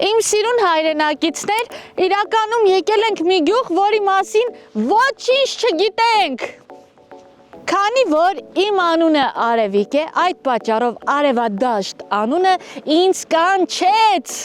Իմ սիրուն հայրենակիցներ, իրականում եկել ենք մի գյուղ, որի մասին ոչինչ չգիտենք։ Քանի որ իմ անունը Արևիկ է, այդ պատճառով Արևադաշտ անունը ինձ կանչեց։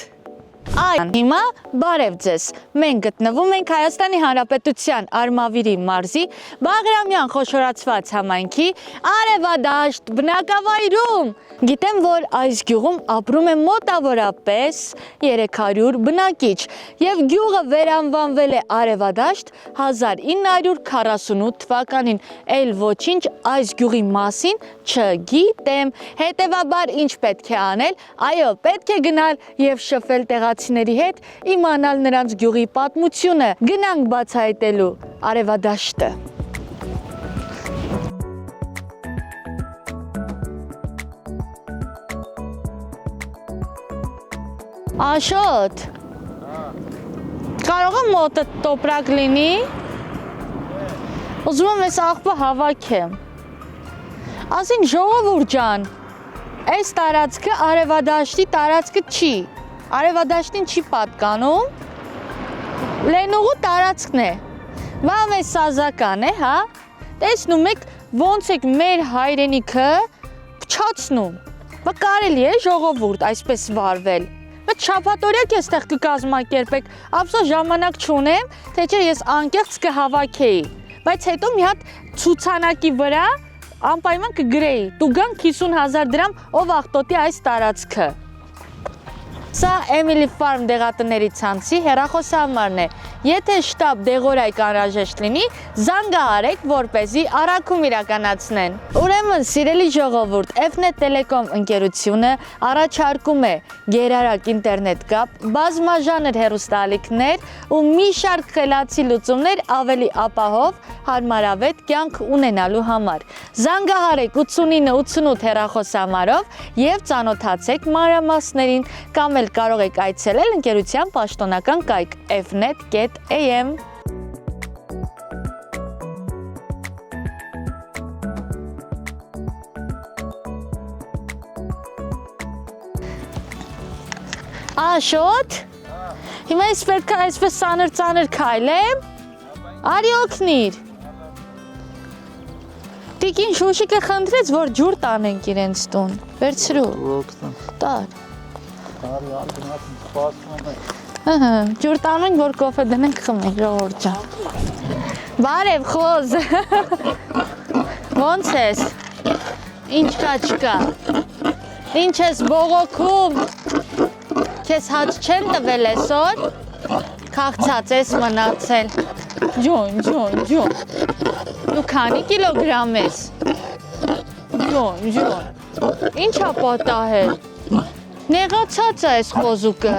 Հիմա բարև ձեզ, մենք գտնվում ենք Հայաստանի Հանրապետության Արմավիրի մարզի Բաղրամյան խոշորացված համայնքի Արևադաշտ բնակավայրում։ Գիտեմ, որ այս գյուղում ապրում է մոտավորապես 300 բնակիչ և գյուղը վերանվանվել է Արևադաշտ 1948 թվականին, էլ ոչինչ այս գյուղի մասին չգիտեմ, հետևաբար ինչ պետք է անել, այո, պետք է գնալ և շփվել տեղացիների հետ, իմանալ նրանց գյուղի պատմությունը, գնանք բացահայտելու Արևադաշտը։ Աշոտ, կարող եմ մոտը տոպրակ լինի, ուզում եմ ես աղբը հավաքեմ, ասին ժողովուրդ ջան, այս տարածքը Արևադաշտի տարածքը չի, Արևադաշտին չի պատկանում, Լենուղու տարածքն է, վաղ մեզ սազական է, հա, տեսնում եք ոնց եք մեր հայրենիքը փչացնում, բա կարելի է ժողովուրդ այսպես վարվել, շաբաթօրյակ էստեղ կկազմակերպեք, ափսոս ժամանակ չունեմ, թե չէ ես անկեղծ կհավաքեի, բայց հետո մի հատ ցուցանակի վրա անպայման կգրեի, դու գանք 50,000 դրամ, ով աղտոտի այս տարածքը։ Սա Emily Farm դեղատների ցանցի հեռախոսահամարն է, եթե շտապ դեղորայք անհրաժեշտ լինի, զանգահարեք, որպեսզի առաքում իրականացնեն։ Ուրեմն, սիրելի ժողովուրդ, F-Net Telecom ընկերությունը առաջարկում է գերարագ ինտերնետ կապ, բազմաժանր հեռուստաալիքներ ու մի շարք խելացի լուծումներ ավելի ապահով, հարմարավետ կյանք ունենալու համար։ Զանգահարեք 8988 հեռախոսահամարով և ծանոթացեք մանրամասներին, կամ էլ կարող եք այցելել ընկերության պաշտոնական կայք fnet.am։ Աշոտ, հիմա ես պետք է այսպես ծանր քայլեմ, արի օգնիր։ Տիկին Շուշիկը խնդրեց, որ ջուր տանենք իրենց տուն, վերցրու, տար։ Ջուր տանենք, որ կոֆե դնենք խմենք, ժողովուրդ ջան։ Բարև, խոզ։ Ոնց ես։ Ինչ կա չկա։ Ինչ ես բողոքում։ Քեզ հաց չեն տվել այսօր։ Քաղցած ես մնացել։ Ջոն։ Դու քանի կիլոգրամ ես։ Ջոն։ Ինչա պատահել։ Նեղացած է այս խոզուկը,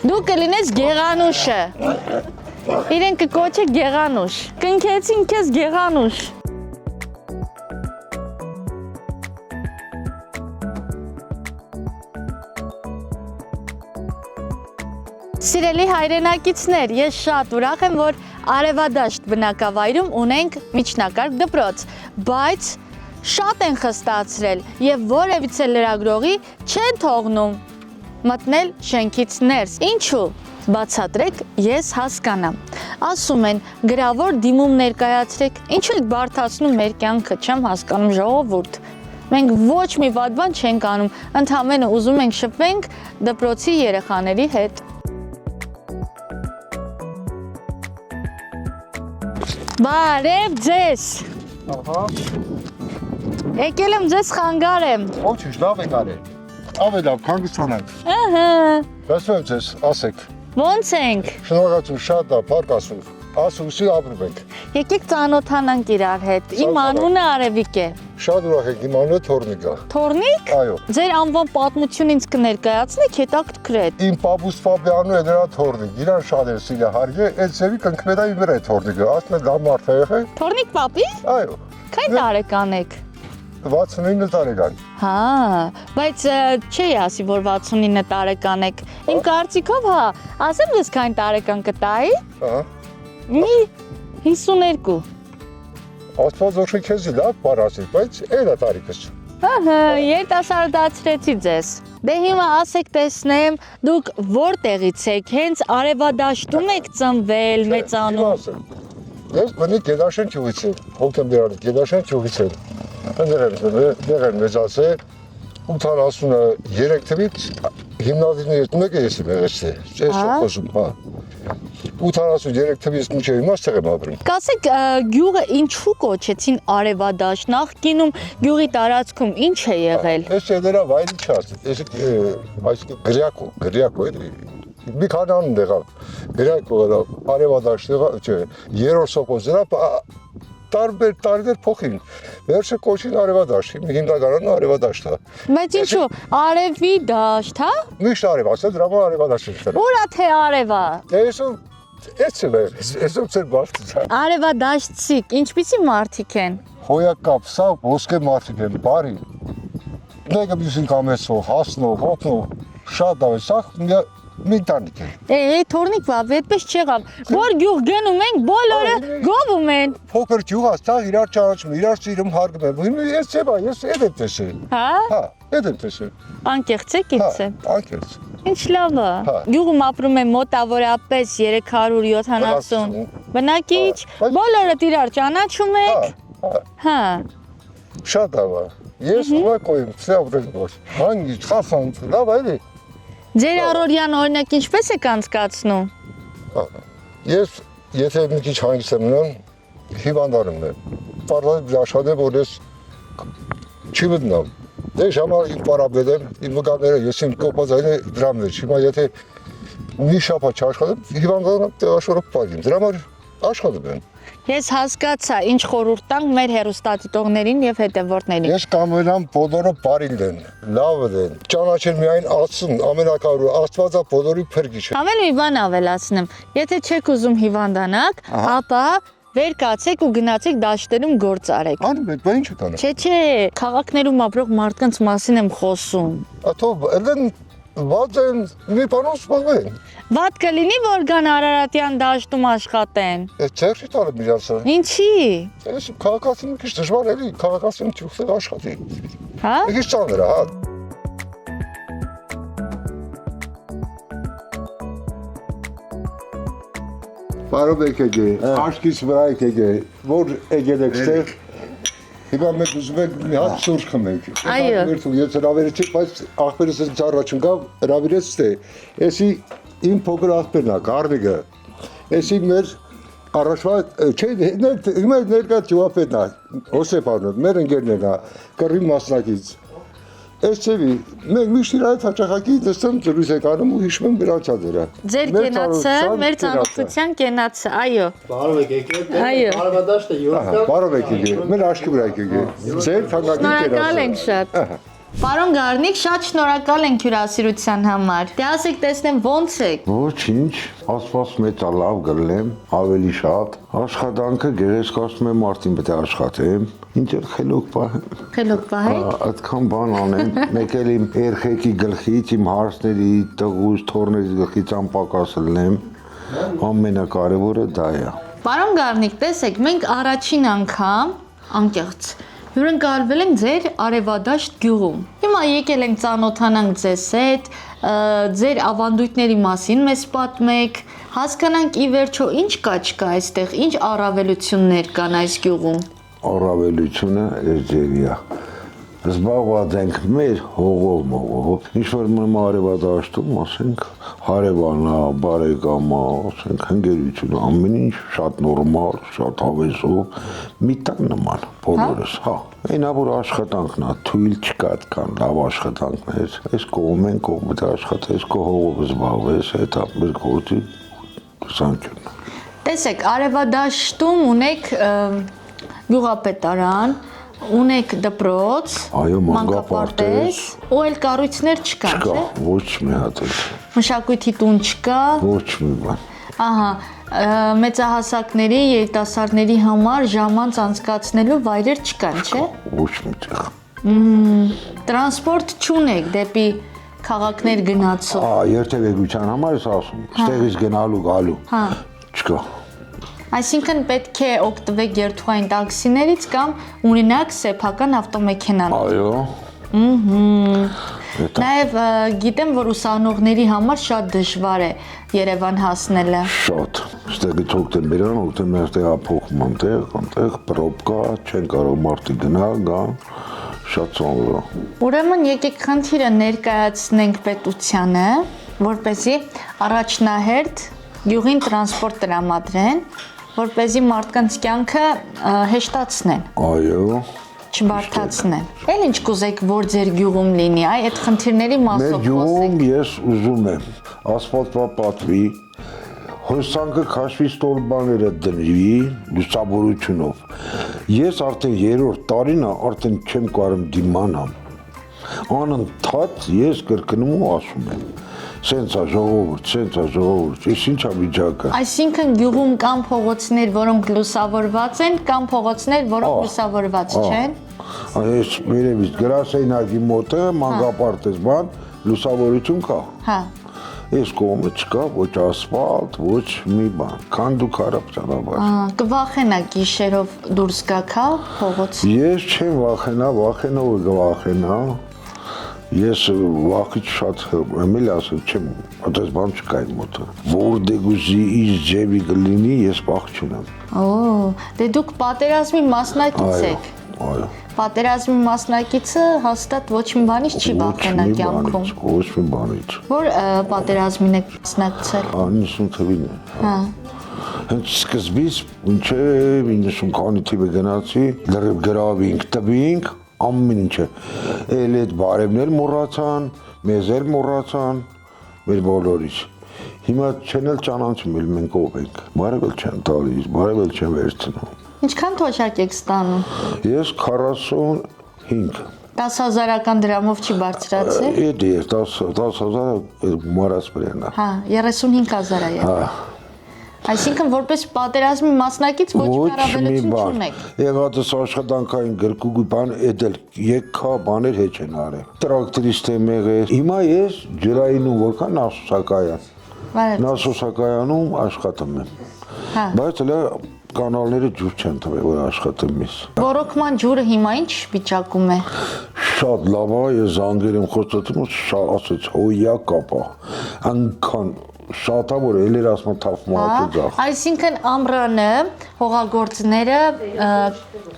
դու կլինես գեղանուշը, իրեն կկոչե գեղանուշ, կնքեցին քեզ գեղանուշ։ Սիրելի հայրենակիցներ, ես շատ ուրախ եմ, որ Արևադաշտ բնակավայրում ունենք միջնակարգ դպրոց, բայց շատ են խստացրել և որևիցե լրագրողի չեն թողնում մտնել շենքից ներս, ինչու, բացատրեք, ես հասկանամ, ասում են գրավոր դիմում ներկայացրեք, ինչու եք բարդացնում մեր կյանքը, չեմ հասկանում ժողովուրդ, մենք ոչ մի վատ բան չենք անում, ընդամենը ուզում ենք շփվենք դպրոցի երեխաների հետ։ Բարև ձեզ։ Եկել եմ ձեզ խանգարեմ։ Ոչինչ, լավ եք արել։ Ավելի լավ, հանգստանանք։ Տեսնում ձեզ, ասեք։ Ոնց ենք։ Շնորհակալություն, շատ լավ, փառք Աստծո։ Ասուսի ապրում ենք։ Եկեք ծանոթանանք իրար հետ։ Իմ անունը Արևիկ է։ Շատ ուրախ եք, իմ անունը Թորնիկ է։ Թորնիկ։ Այո։ Ձեր անվան պատմություն ինձ կներկայացնեք, հետաքրքիր է։ Իմ պապուս Ֆաբիանու է դրա Թորնիկ, իրան շատ էր սիրել հարգե, այդ ծևի կնքնեդա իմ վրա է Թորնիկը, ասում է լավ մարդ է եղել։ Թորնիկ պապի։ Այո։ Քանի տարեկան եք։ 69 տարեկան։ Հա, բայց չի ասի, որ 69 տարեկան եք։ Իմ կարծիքով, հա, ասեմ ձեզ քանի տարեկան կտայի։ Ահա։ Մի 52։ Աստված օգնի քեզ լավ բառ ասի, բայց էլա տարիքս։ Ահա, երիտասարդացրեցի ձեզ։ Դե հիմա ասեք տեսնեմ, դուք որտեղից եք, հենց արևադաշտում եք ծնվել, մեծանում։ Ես բնի Գեդաշեն ճյուղից եմ, հոկտեմբերալի Գեդաշեն ճյուղից եմ։ Դեր են մեծացել 83 թվից հիմնադիրներից մեկը ես եմ եղել, ես չեմ խոսում, հա։ 83 թվից մինչև հիմա ստեղ եմ ապրում։ Կասեք, գյուղը ինչու կոչեցին արևադաշտ, նախկինում գյուղի տարածքում ինչ է եղել։ Ես դերա վայրի չաս, ես գրյակո էլի։ Մի քանի անուն եղավ, գրյակո արևադաշտ եղավ, չէ, երրորդ սոկոսերա տարբեր փոխին։ Վերջը կոչին արևադաշտ, հիմնականն արևադաշտ է։ Բայց ինչու, արևի դաշտ, հա։ Միշտ արև, ասել դրա համար արևադաշտ է։ Ուրա թե արևա։ Այսօր ծեր մարդիկ են։ Արևադաշտցիք, ինչպիսի մարդիկ են։ Հոյակապ, սա ոսկե մարդիկ են, բարի։ Մեկը մյուսին կամեցող, հասնող, հոգնող, շատ ավե, սա մի տանիք է։ Թորնիկ վավ, այդպես չեղավ։ Որ գյուղ գնում ենք, բոլորը գովում են։ Փոքր ջուղ ասա, իրար ճանաչում, իրար սիրում հարգում են։ Ես ծեբա, ես էդ եմ տեսել։ Հա։ Հա, էդ եմ տեսել։ Անկեղծ եք իցե։ Անկեղծ։ Ինչ լավ է։ Գյուղում ապրում են մոտավորապես 370 բնակիչ, բոլորը իրար ճանաչում եք։ Հա։ Շատ լավ է։ Ես ուղղակի ցե ապրել ոչ։ Հանգիստ, խախանդ, լավ էլի։ Ձեր առօրյան օրինակ ինչպես եք անցկացնում։ Ես եթե մի քիչ հանգիստ եմ մնում, հիվանդանում եմ։ Պարզապես աշխատեմ, որ ես չի մտնամ։ Դե ժամանակ իմ պարաբել եմ, իմ վկաները ես իմ կոպազայնը դրա մեջ։ Հիմա եթե մի շաբաթ չաշխատեմ, հիվանդանամ տեղաշորով պարին։ Դրա համար աշխատում եմ։ Ես հասկացա, ինչ խորհուրդ տանք մեր հեռուստադիտողներին եւ հետևորդներին։ Ես կամենամ բոլորը բարին են, լավ են, ճանաչեն միայն Աստծուն, ամենակարևորը Աստվածա բոլորի փրկիչը։ Ամեն մի բան ավելացնեմ։ Եթե չեք ուզում հիվանդանաք, ապա վեր կացեք ու գնացեք դաշտերում գործ արեք։ Անում եք, բա ինչ կանեմ։ Չէ, քաղաքներում ապրող մարդկանց մասին եմ խոսում։ Աթո ելեն վազեն մի բանով զբաղվեն։ Վատ կլինի, որ գան Արարատյան դաշտում աշխատեն։ Ես չերքի տալեմ իրանցը։ Ինչի։ Ես քաղաքացին մի քիչ դժվար էլի, քաղաքացին ճուղթեղ աշխատի։ Հա։ Մի քիչ ծանր է, հա։ Բարով եք եկել, աշկից վրա եք եկել, որ եկել եք ստեղ, հիմա մենք ուզում ենք մի հատ սուրճ խմենք։ Այո։ Ես հրավիրեցի, բայց աղբերս ինձ առաջ ընկավ, հրավիրեց թե, էսի իմ փոքր աղբերն է, Գարնիկը, էսի մեր առաջվա, չէ, հիմա ներկա ճյուղապետն է, Հոսեփյանը, մեր ընկերներն է, կռի մասնակից։ Այս ծևի, մենք միշտ իր այդ հաճախակի դստում ծրույց եք անում ու հիշում ենք նրանց դերը։ Ձեր կենացը, մեր ծանոթության կենացը, այո։ Բարով եք եկել։ Այո։ Արևադաշտը յուրքան։ Բարով եք եկել, մեր աշկի վրա եք եկել։ Ձեր թանկագին Շնորհակալ ենք շատ։ Պարոն Գարնիկ, շատ շնորհակալ ենք հյուրասիրության համար։ Դե ասեք տեսնեմ ոնց եք։ Ոչինչ, Աստված մեծ է, լավ գրլեմ, ավելի շատ։ Աշխատանքը գեղեցկացնում եմ մարդին պետք է աշխատեմ, ինչ էլ խելոք պահեմ։ Խելոք պահեք։ Այդքան բան անեմ, մեկ էլ իմ երեխեքի գլխից, իմ հարցների, տղուս, թորների գլխից անպակասելնեմ, ամենակարևորը դա է։ Պարոն Գարնիկ, տեսեք, մենք առաջին անգամ անկեղծ հյուրընկալվել ենք ձեր Արևադաշտ գյուղում։ Հիմա եկել ենք ծանոթանանք ձեզ հետ, ձեր ավանդույթների մասին մեզ պատմեք, հասկանանք ի վերջո ինչ կա չկա այստեղ, ինչ առավելություններ կան այս գյուղում։ Առավելությունը էջերի է։ Զբաղված ենք մեր հողով, ինչ-որ մնում արևադաշտում, ասենք, հարևանա, բարեկամա, ասենք, հնգերություն, ամեն ինչ շատ նորմալ, շատ հավեսով, մի տան նման, բոլորս, հա։ Այնա, որ աշխատանքն է, թույլ չկա այդքան լավ աշխատանքներ, այս կողմ են, կողմ պետք է աշխատես, քո հողով զբաղվես, այդ մեր գործի սանքյունն է։ Տեսեք, Արևադաշտում ունեք գյուղապետարան, ունեք դպրոց, այո, մանկապարտեզ, ու այլ կառույցներ չկան, չկա, չէ՞։ ոչ մի հատ էլ, Մշակույթի տուն չկա։ ոչ մի բան։ Ահա, մեծահասակների, երիտասարդների համար ժամանց անցկացնելու վայրեր չկան, չէ՞։ Ոչ մի տեղ։ Տրանսպորտ չունեք դեպի քաղաքներ գնացող։ Երթևեկության համար ես ասում, ստեղից գնալու գալու։ Հա։ Չկա։ Այսինքն պետք է օգտվեք երթուղային տաքսիներից կամ ունենաք սեփական ավտոմեքենան։ Այո։ Նաև գիտեմ, որ ուսանողների համար շատ դժվար է Երևան հասնելը։ Շատ։ Ստեղից հոկտեմբերյան տեղափոխում անտեղ պրոբկա, չեն կարող մարդի գնալ, գան, շատ ծանր է։ Ուրեմն եկեք խնդիրը ներկայացնենք պետությանը, որպեսզի առաջնահերթ գյուղին տրանսպորտ տրամադրեն, որպեսզի մարդկանց կյանքը հեշտացնեն, Այո։ չբարդացնեն։ Էլ ինչ կուզեք, որ ձեր գյուղում լինի, այդ խնդիրների Մեր մասով գյուղում խոսեք։ ես ուզում եմ ասֆալտվա պատվի, հոսանքը քաշվի ստորբաները դնվի լուսավորությունով։ Ես արդեն 3-րդ տարին արդեն չեմ կարող դիմանամ։ Անընդհատ ես կրկնում ու ասում եմ. Սենց է ժողովուրդ, ես ինչ է վիճակը։ Այսինքն գյուղում կան փողոցներ, որոնք լուսավորված են, կամ փողոցներ, որոնք լուսավորված չեն։ Այս երևից գրասենյակի մոտը մանկապարտեզ բան լուսավորություն կա։ Հա։ Այս կողմը չկա ոչ ասֆալտ, ոչ մի բան։ Քան դու քարապ ճանապարհ։ Կվախենա գիշերով դուրս գաք, հա, փողոց։ Ես չեմ վախենալու գվախենա։ Ես վախից շատ եմ էլ ասել չեմ, այդպես բան չկա իմ մոտը։ Որ դեգուզի իր ջեբի կլինի, ես վախ չունեմ։ Դե դուք պատերազմի մասնակից եք։ Այո։ Պատերազմի մասնակիցը հաստատ ոչ մի բանից չի վախենա կյանքում։ Ոչ մի բանից։ Որ պատերազմին եք մասնակցել։ 90 թվին է։ Հա։ Հենց սկզբից մինչև 90 քանի թիվը գնացի, լրիվ գրավինք, տվինք, ամեն ինչը։ Էլ այդ բարևներ մոռացան, մեզ էլ մոռացան, մեր բոլորից։ Հիմա չեն էլ ճանաչում, էլ մենք ով ենք։ Բարևել չեն տալիս, բարևել չեն վերցնում։ Ինչքան թոշակ եք ստանում։ Ես 45 10,000-ական դրամով չի բարձրացել։ Էդ է 10,000 մարասպրենա։ Հա, 35,000 է։ Հա։ Այսինքն որպես պատերազմի մասնակից ոչ մի առավելություն չունեք։ Եղածս աշխատանքային գրկուգի բան էդել եկա բաներ հեչ են արել։ Տրակտորիստ եմ եղել։ Հիմա ես ջրայինում որքան նասոսակայան։ Նասոսակայանում աշխատում եմ։ Հա։ Բայց հələ կանալները ջուր չեն տվել որ աշխատեմ ես։ Ռոռոկման ջուրը հիմա ինչ վիճակում է։ Շատ լավ է, ես զանգեր եմ խոստացում, ասաց հոյա կապա։ Անքան շատ է որ էլեր ասում թափում ածուծախ։ Այսինքն ամռանը հողագործները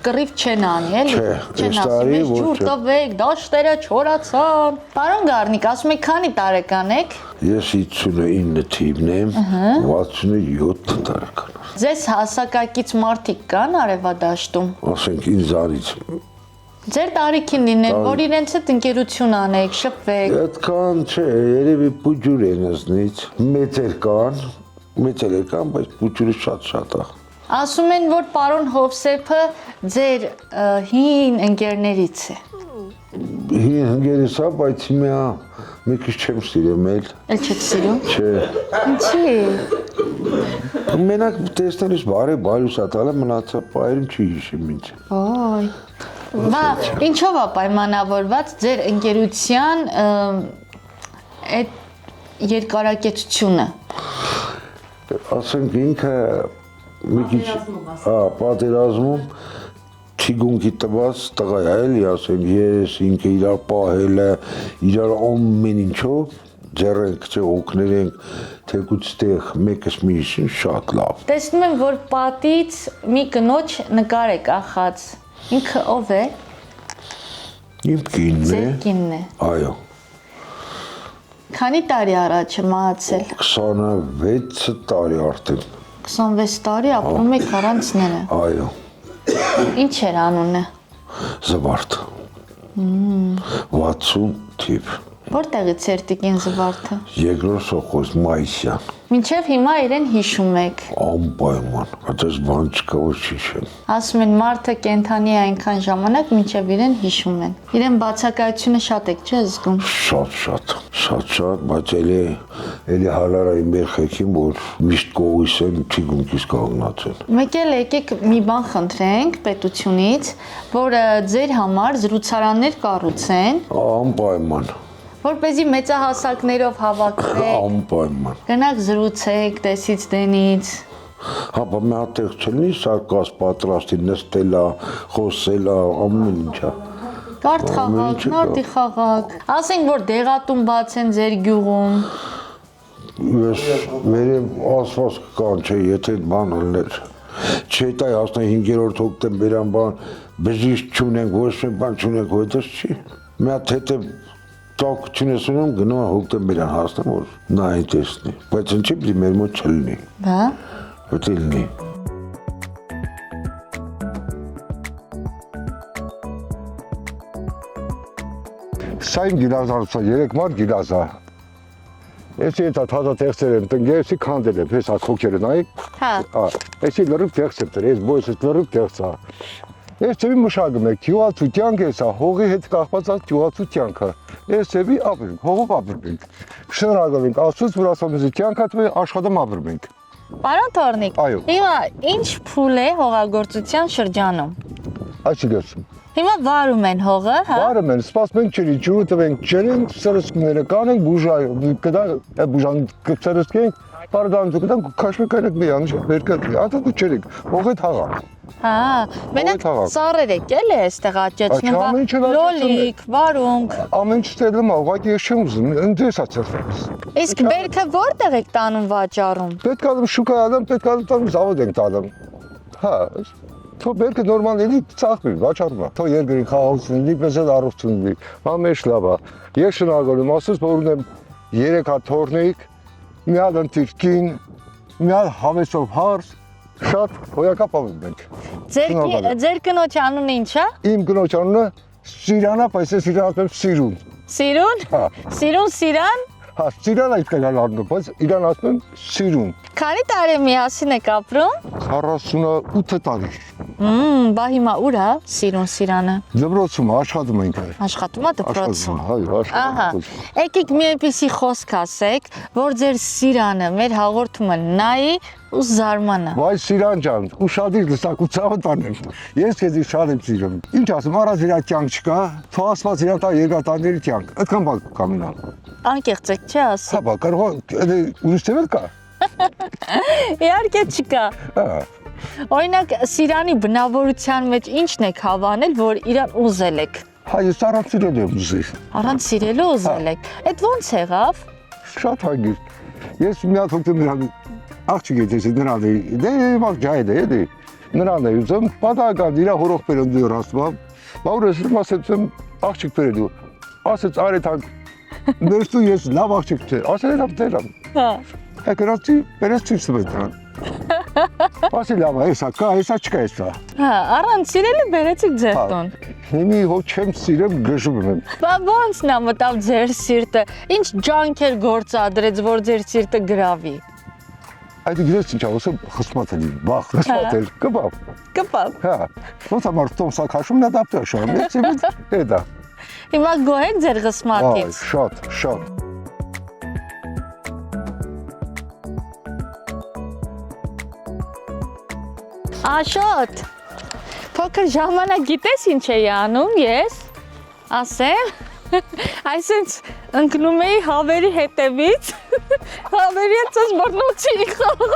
կռիվ չեն անի, էլի։ Չեն ասի, ջուր տվեք, դաշտերը չորացան։ Պարոն Գառնիկ, ասում եք քանի տարեկան եք։ Ես 59 թիվն եմ, 67 տարեկան։ Ձեզ հասակակից մարդիկ կան Արևադաշտում։ Ասենք ինձանից։ Ձեր տարիքին լինեն, որ իրենց հետ ընկերություն անեք, շփվեք։ Այդքան չէ, երևի պուջուր են ասնից, մեծեր կան, բայց պուջուրը շատ է։ Ասում են, որ պարոն Հովսեփը ձեր հին ընկերներից է։ Հին ընկերս է, բայց հիմա մի քիչ չեմ սիրում էլ։ Էլ չեք սիրում։ Չէ։ Ինչի։ Մենակ տեսնելիս բարի սատալը մնացա, բայրում չի հիշում ինձ։ Ոյ։ Բա ինչով է պայմանավորված ձեր ընկերության այդ երկարակեցությունը։ Ասենք ինքը մի քիչ պատերազմում թիգունքի տված տղա է էլի, ասենք ես ինքը իրար պահել է, իրար ամեն ինչով ձեռենք չէ օգներենք թեկուց տեղ մեկս միշին շատ լավ։ Տեսնում եմ, որ պատից մի կնոջ նկար է կախած։ Ինքը ով է։ Իմ կինն է։ Ձեր կինն է։ Այո։ Քանի տարի առաջ է մահացել։ 26 տարի արդեն։ 26 տարի ապրում եք առանց նրա։ Այո։ Ինչ էր անունը։ Զվարթ։ 60 թիվ։ Որտեղից էր տիկին Զվարթը։ Երկրորդ սոխոզ Մայիսյան։ Մինչև հիմա իրեն հիշում եք։ Անպայման, այդպես բան չկա որ չհիշեմ։ Ասում են մարդը կենթանի է այնքան ժամանակ, մինչև իրեն հիշում են։ Իրեն բացակայությունը շատ եք, չէ՞ զգում։ Շատ, բայց էլի հալարային երեխեքին, որ միշտ կողիս են, թիգունքից կանգնած են։ Մեկ էլ եկեք մի բան խնդրենք պետությունից, որ ձեր համար զրուցարաններ կառուցեն։ Անպայման։ Որպեսզի մեծահասակներով հավաքվեք։ Անպայման։ Գնաք զրուցեք տեսից դենից։ Հա, բա մի հատ չլինի սարկաս պատրաստի նստելա, խոսելա, ամեն ինչա։ Կարդ խաղակ, նարդի խաղակ։ Ասենք որ դեղատուն բաց են ձեր գյուղում։ Ես մեր ասված կան չէ, եթե բան ելներ։ Չէ տայ ասնա 5-րդ հոկտեմբերյան բան բժիշկ չունենք, ոչ մի բան չունենք, ոդես չի։ Մի հատ հետը տակություն ես ունում գնում հոկտեմբերյան հասնեմ որ նա այն տեսնի։ Բայց ինչի՞ պիտի մեր մոտ չլինի։ Բա։ Պետք է լինի։ Սա իմ գիլազարցա, 3 մարդ գիլազա։ Էսի էտա թազա տեքստեր եմ տնգեսի քանդել եմ, հեսա խոքերը նայի։ Հա։ Էսի լրիվ տեքստ էր, ես բոյսը լրիվ տեքստա։ Ես ծեվի մշակում եք, յուղացու կյանք է սա, հողի հետ կախված այդ յուղացու կյանքը։ Ես ծեվի ապրենք, հողով ապրում ենք։ Շնորհակալ ենք Աստծուց, որ ասում ես կյանքը տվի աշխատում ապրում ենք։ Պարոն Թորնիկ, Այո։ հիմա ինչ փուլ է հողագործության շրջանում։ Այսի գցում։ Հիմա վարում են հողը, հա։ Վարում են, սպասում ենք ջրի, ջուրը տվենք, ջրենք, սրսկները կանենք, բուժայ, կդա, բուժան սրսկենք, բարդան կդանք, քաշմի կանենք մի անջ, վերկա, ատա դու ջրենք, հողետ հաղա։ Հա, մենակ թաղակ։ սառեր եկել է այստեղ աճեցնում, Այ, ամեն ինչը լավ լոլիկ, վարունգ։ Ամեն ինչ ստելում է, ուղղակի ես չեմ ուզում, ընդես է ծրտես։ Իսկ բերքը որտեղ եք տանում վաճառում։ Պետք է ալում շուկա ալում, պետք է ալում զավոդ ենք տալում։ Հա, թո բերքը նորմալ էլի ծախվի, վաճառում է։ Թո երկրի խաղաղություն լինի, պես էլ առողջություն լինի։ Ամեն լավ է։ Ես շնորհակալ եմ Աստծուց, որ ունեմ 3 հատ թորնիկ, մի հատ ընտիրքին, մի հատ հավեսով հարս, շատ հոյակապ ալում ենք։ Ձեր կնոջ անունը ի՞նչ է։ Իմ կնոջ անունը Սիրանա, բայց ես իրան ասում եմ Սիրուն։ Սիրուն։ Հա։ Սիրուն։ Հա, Սիրանա իսկ կան առնում, բայց իրան ասում եմ Սիրուն։ Քանի տարի միասին եք ապրում։ 48 տարի։ Բա հիմա ուր է Սիրանը։ Դպրոցում աշխատում ենք։ Աշխատում է դպրոցում։ Այո, Ահա, աշխատում։ եկեք մի այնպիսի խոսք ասեք, որ ձեր Սիրանը մեր հաղորդումը նայի ու զարմանա։ Վայ Սիրան ջան, ուշադիր լսակուցավը տանեմ։ Ես քեզ շատ եմ սիրում։ Ինչ ասեմ, առանց իրա կյանք չկա, թվասված իրա տա երկաթանների կյանք։ Այդքան բան կամենա։ Անկեղծ եք չի ասում։ Հա, բա կարող է ուրիշ տեղ կա։ Իհարկե չկա։ Հա։ Օրինակ Սիրանի բնավորության մեջ ի՞նչն եք հավանել, որ իրան ուզել եք։ Հա, ես առանց սիրել եմ ուզել։ Առանց սիրելու ուզել եք։ Այդ ո՞նց եղավ։ Շատ հագիր։ Ես մի հատ հոգտեմբեր աղջիկ ես նրան էի, դե մակ ջայդ է, էլի։ Նրան էի ուզում, պատահական իրա հորող բերնդու ռաստվա։ Բա ուր ես ասեցում աղջիկ բերելու։ Ասեց արեթան ներստու ես լավ աղջիկ չէ։ Ասել եմ դերամ։ Հա։ Եկրացի բերես ցույց տվել դրան։ Ասի լավ է, հեսա կա, հեսա չկա հեսա։ Հա, առանց սիրելի բերեցիք ձեր տուն։ Հիմի հո չեմ սիրեմ գժում եմ։ Բա ո՞նց նա մտավ ձեր սիրտը։ Ինչ ջանքեր գործադրեց, որ ձեր սիրտը գրավի։ Այդ գիտես ինչ ասում, խսմատ էլի, բախ, խսմատ էլ, կպավ։ Կպավ։ Հա, ոնց ամար տոմսա քաշում նա դապտը շամ, ես եմ դա։ Հիմա գոհ եք ձեր ղսմատից։ Այ, շատ, շատ։ Աշոտ, փոքր ժամանակ գիտես ինչ էի անում ես, ասեմ, այսինչ ընկնում էի հավերի հետևից, հավերի հետ ես բռնոցի խաղ,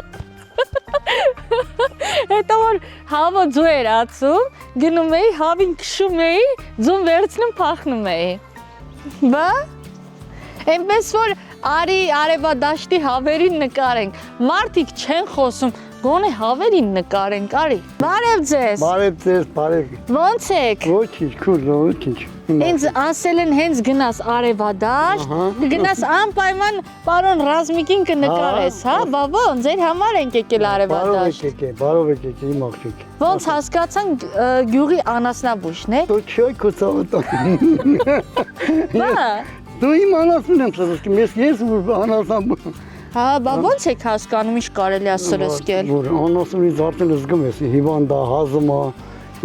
հետո որ հավը ձու էր ացում, գնում էի, հավին կշում էի, ձուն վերցնում փախնում էի, բա, այնպես որ արի արևադաշտի հավերին նկարենք, մարդիկ չեն խոսում, գոնե հավերին նկարենք, արի։ Բարև ձեզ։ Բարև ձեզ, բարև։ Ոնց եք։ Ոչինչ, քուր, ոչինչ։ Ինձ ասել են հենց գնաս արևադաշտ, գնաս անպայման պարոն Ռազմիկին կնկարես, հա, բա ո՞նց, ձեր համար ենք եկել արևադաշտ։ Բարով եք եկել, իմ աղջիկ։ Ոնց հասկացան գյուղի անասնաբույժն եք։ Դու չի կոծավտա։ Բա։ Դու իմ անասուն եմ սրսկում, ես անասան։ Հա, բա ոնց եք հասկանում ինչ կարելի է սրսկել։ Որ անասունից արդեն զգում ես, հիվանդա, հազմա,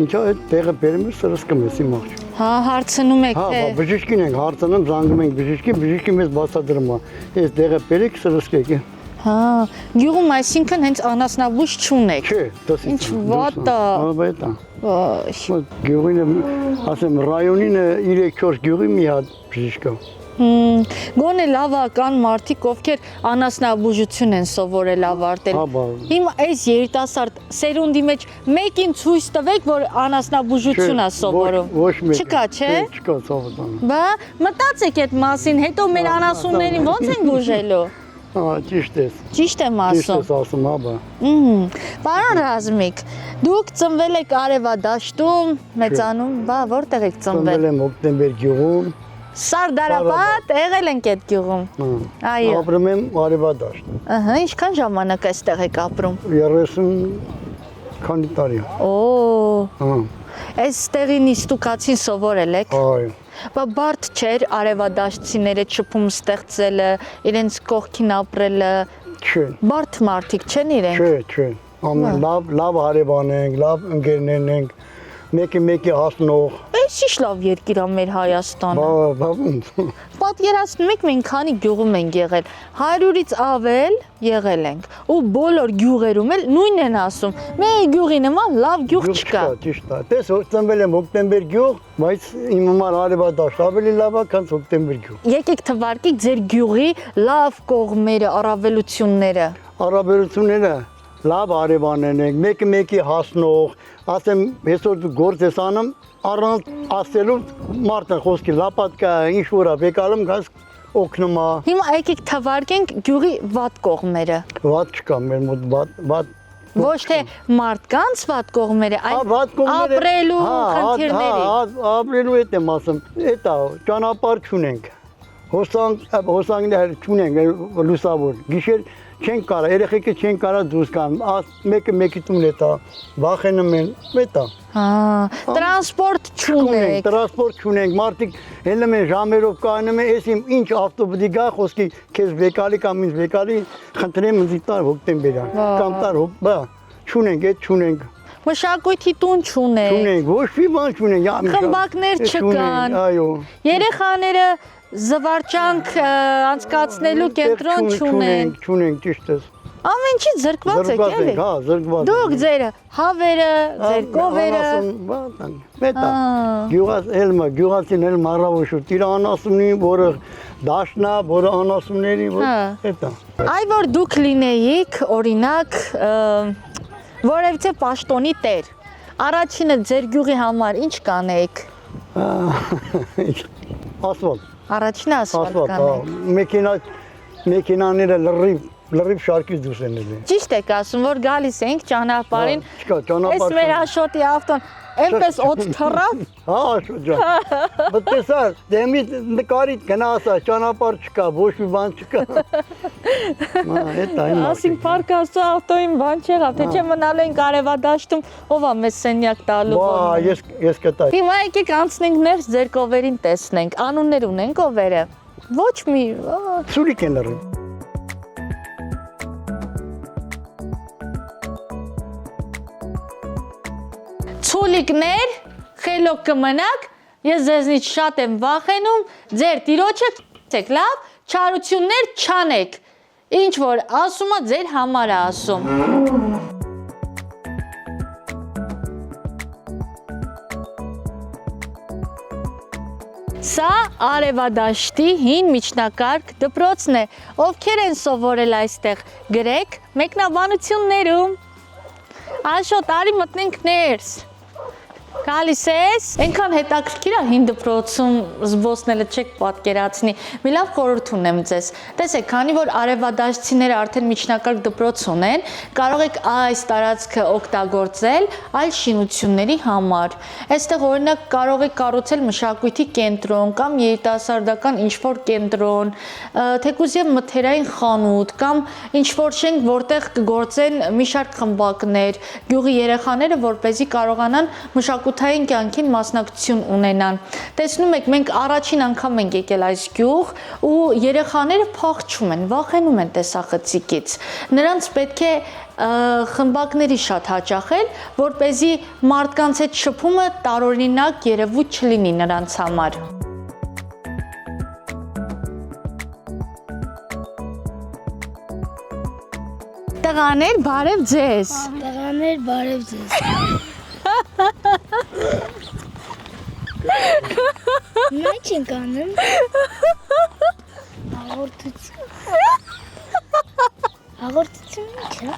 ինչա այդ տեղը բերում ես սրսկում ես իմ աղջիկ։ Հա, հարցնում եք Հա, թե։ բժիշկին ենք հարցնում, զանգում ենք բժիշկին մեզ բացատրում է։ Այս տեղը բերեք սրսկեք։ Հա, գյուղում այսինքն հենց անասնաբույժ չունեք։ Չէ, դասի։ Ինչ վատ է։ Աբետ է։ Ոայ։ Գյուղին ասեմ ռայոնին 3-4 գյուղի մի հատ բժիշկ է։ Գոնե լավական մարդիկ, ովքեր անասնաբուժություն են սովորել ավարտել։ Հա, բա։ Հիմա այս երիտասարդ սերունդի մեջ մեկին ցույց տվեք, որ անասնաբուժություն է սովորում։ Ոչ մեկ։ Չկա, չէ։ Չկա սովորում։ Բա մտածեք այդ մասին, հետո մեր անասուններին ո՞նց են բուժելու։ Հա, ճիշտ ես։ Ճիշտ եմ Ճիշտ ասում։ ես ասում, հա, բա։ Պարոն Ռազմիկ, դուք ծնվել եք Արևադաշտում, մեծանում, բա որտեղ եք ծնվել։ Ծնվել եմ հոկտեմբեր գյուղում։ Սարդարապատ, եղել ենք այդ գյուղում։ Այո։ Ապրում եմ Արևադաշտ։ Ահա, ինչքան ժամանակ այստեղ եք ապրում։ 30 քանի տարի։ Օ, Հա, այստեղի նիստուկացին սովորել եք։ այո։ Բա բարդ չէր արևադաշտցիները չփում ստեղծելը, իրենց կողքին ապրելը։ Չէ, Բարդ մարդիկ չեն իրենք։ չէ։ Ամեն լավ հարևան ենք, լավ ընկերներ ենք, մեկի հասնող։ Այս ինչ լավ երկիր է մեր Հայաստանը։ Բա ոնց։ Պատկերացնում եք մենք քանի գյուղում ենք եղել, 100-ից ավել եղել ենք ու բոլոր գյուղերում էլ նույնն են ասում, մեր գյուղի նման լավ գյուղ չկա։ Ճիշտ է։ Տես ծնվել եմ հոկտեմբեր գյուղ, բայց իմ համար Արևադաշտ ավելի լավ է, քան հոկտեմբեր գյուղ։ Եկեք թվարկեք ձեր գյուղի լավ կողմերը, առավելությունները։ Առավելությունները լավ հարևաններ ենք, մեկի հասնող, ասեմ, այսօր դու գործ ես անում, առանց ասելու մարդը խոսքի լապատկա, ինչ որ է, եկալում գաս օգնում է։ Հիմա եկեք թվարկենք գյուղի վատ կողմերը։ Վատ չկա մեր մոտ, վատ Ոչ թե մարդկանց վատ կողմերը, այլ ապրելու խնդիրների։ Ապրելու հետ եմ ասում, էտա ճանապարհ չունենք։ Հոսանքներ չունենք լուսավոր։ Գիշեր չեն կարա, երեխեքը չեն կարա դուրս գան, մեկի տուն էտա, վախենում են, էտա։ Հա, տրանսպորտ չունեք։ Տրանսպորտ չունենք, մարդիկ հելնում են ժամերով կայանում են, ես ինչ ավտոբուսի գա, խոսքի քեզ վեկալի կամ ինձ վեկալի, խնդրեմ ինձ տար հոկտեմբերյան, կամ տար բա, չունենք, այդ չունենք։ Մշակույթի տուն չունեք։ Չունենք, ոչ մի բան չունենք։ Խմբակներ չկան։ Այո։ Երեխաները զվարճանք անցկացնելու կենտրոն չունեն։ Չունենք, ճիշտ ես։ Ամեն ինչի զրկված եք էլի։ Հա, զրկված։ Դուք ձեր հավերը, ձեր կովերը։ Մետա։ Գյուղացին էլ մարավոշուտ։ Իր անասունի, որը դաշնա, որը անասունների, էտա։ Այ որ դուք լինեիք, օրինակ, որևիցե պաշտոնի տեր, առաջինը ձեր գյուղի համար ինչ կանեիք։ Ասֆալտ։ Առաջինը ասֆալտ կանեիք։ Մեքենաները լրիվ շարքից դուրս են ելել։ Ճիշտ եք ասում, որ գալիս ենք ճանապարհին։ Չկա ճանապարհ։ Այս մեր Աշոտի ավտոն այնպես օդ թռավ։ Հա, Աշոտ ջան։ Բտեսար, դեմի նկարի գնացա, ճանապարհ չկա, ոչ մի բան չկա։ Էտա իմ։ Ասին պարկասը ավտոյին բան չեղավ, թե չէ մնալու ենք Արևադաշտում, ով է մեզ սենյակ տալու։ Բա, ես կտա։ Հիմա եկեք անցնենք ներս ձեր կովերին տեսնենք։ Անուններ ունեն կովերը։ Ոչ մի Սուրիկ են լրիվ։ Ցուլիկներ, խելոք կմնաք, ես ձեզնից շատ եմ վախենում, ձեր տիրոջը եք լավ, չարություններ չանեք, ինչ որ ասում է ձեր համար է ասում։ Սա Արևադաշտի հին միջնակարգ դպրոցն է, ովքեր են սովորել այստեղ, գրեք մեկնաբանություններում։ Աշոտ, արի մտնենք ներս։ Գալիս ես, այնքան հետաքրքիր է հին դպրոցում զբոսնելը չեք պատկերացնի։ Մի լավ խորհուրդ ունեմ ձեզ։ Տեսեք, քանի որ արևադաշտցիները արդեն միջնակարգ դպրոց ունեն, կարող եք այս տարածքը օգտագործել այլ շինությունների համար։ Այստեղ օրինակ կարող եք կառուցել մշակույթի կենտրոն կամ երիտասարդական ինչ-որ կենտրոն, թեկուզ եւ մթերային խանութ կամ ինչ-որ շենք, որտեղ կգործեն մի շարք խմբակներ, գյուղի երեխաները, որպեսզի կարողանան մշակութային կյանքին մասնակցություն ունենան։ Տեսնում եք, մենք առաջին անգամ ենք եկել այս գյուղ ու երեխաները փախչում են, վախենում են տեսախցիկից։ Նրանց պետք է խմբակների շատ հաճախել, որպեսզի մարդկանց հետ շփումը տարօրինակ երևույթ չլինի նրանց համար։ Տղաներ, բարև ձեզ։ Տղաներ, բարև ձեզ։ Ինչ ենք անում։ Հաղորդություն ինչ է։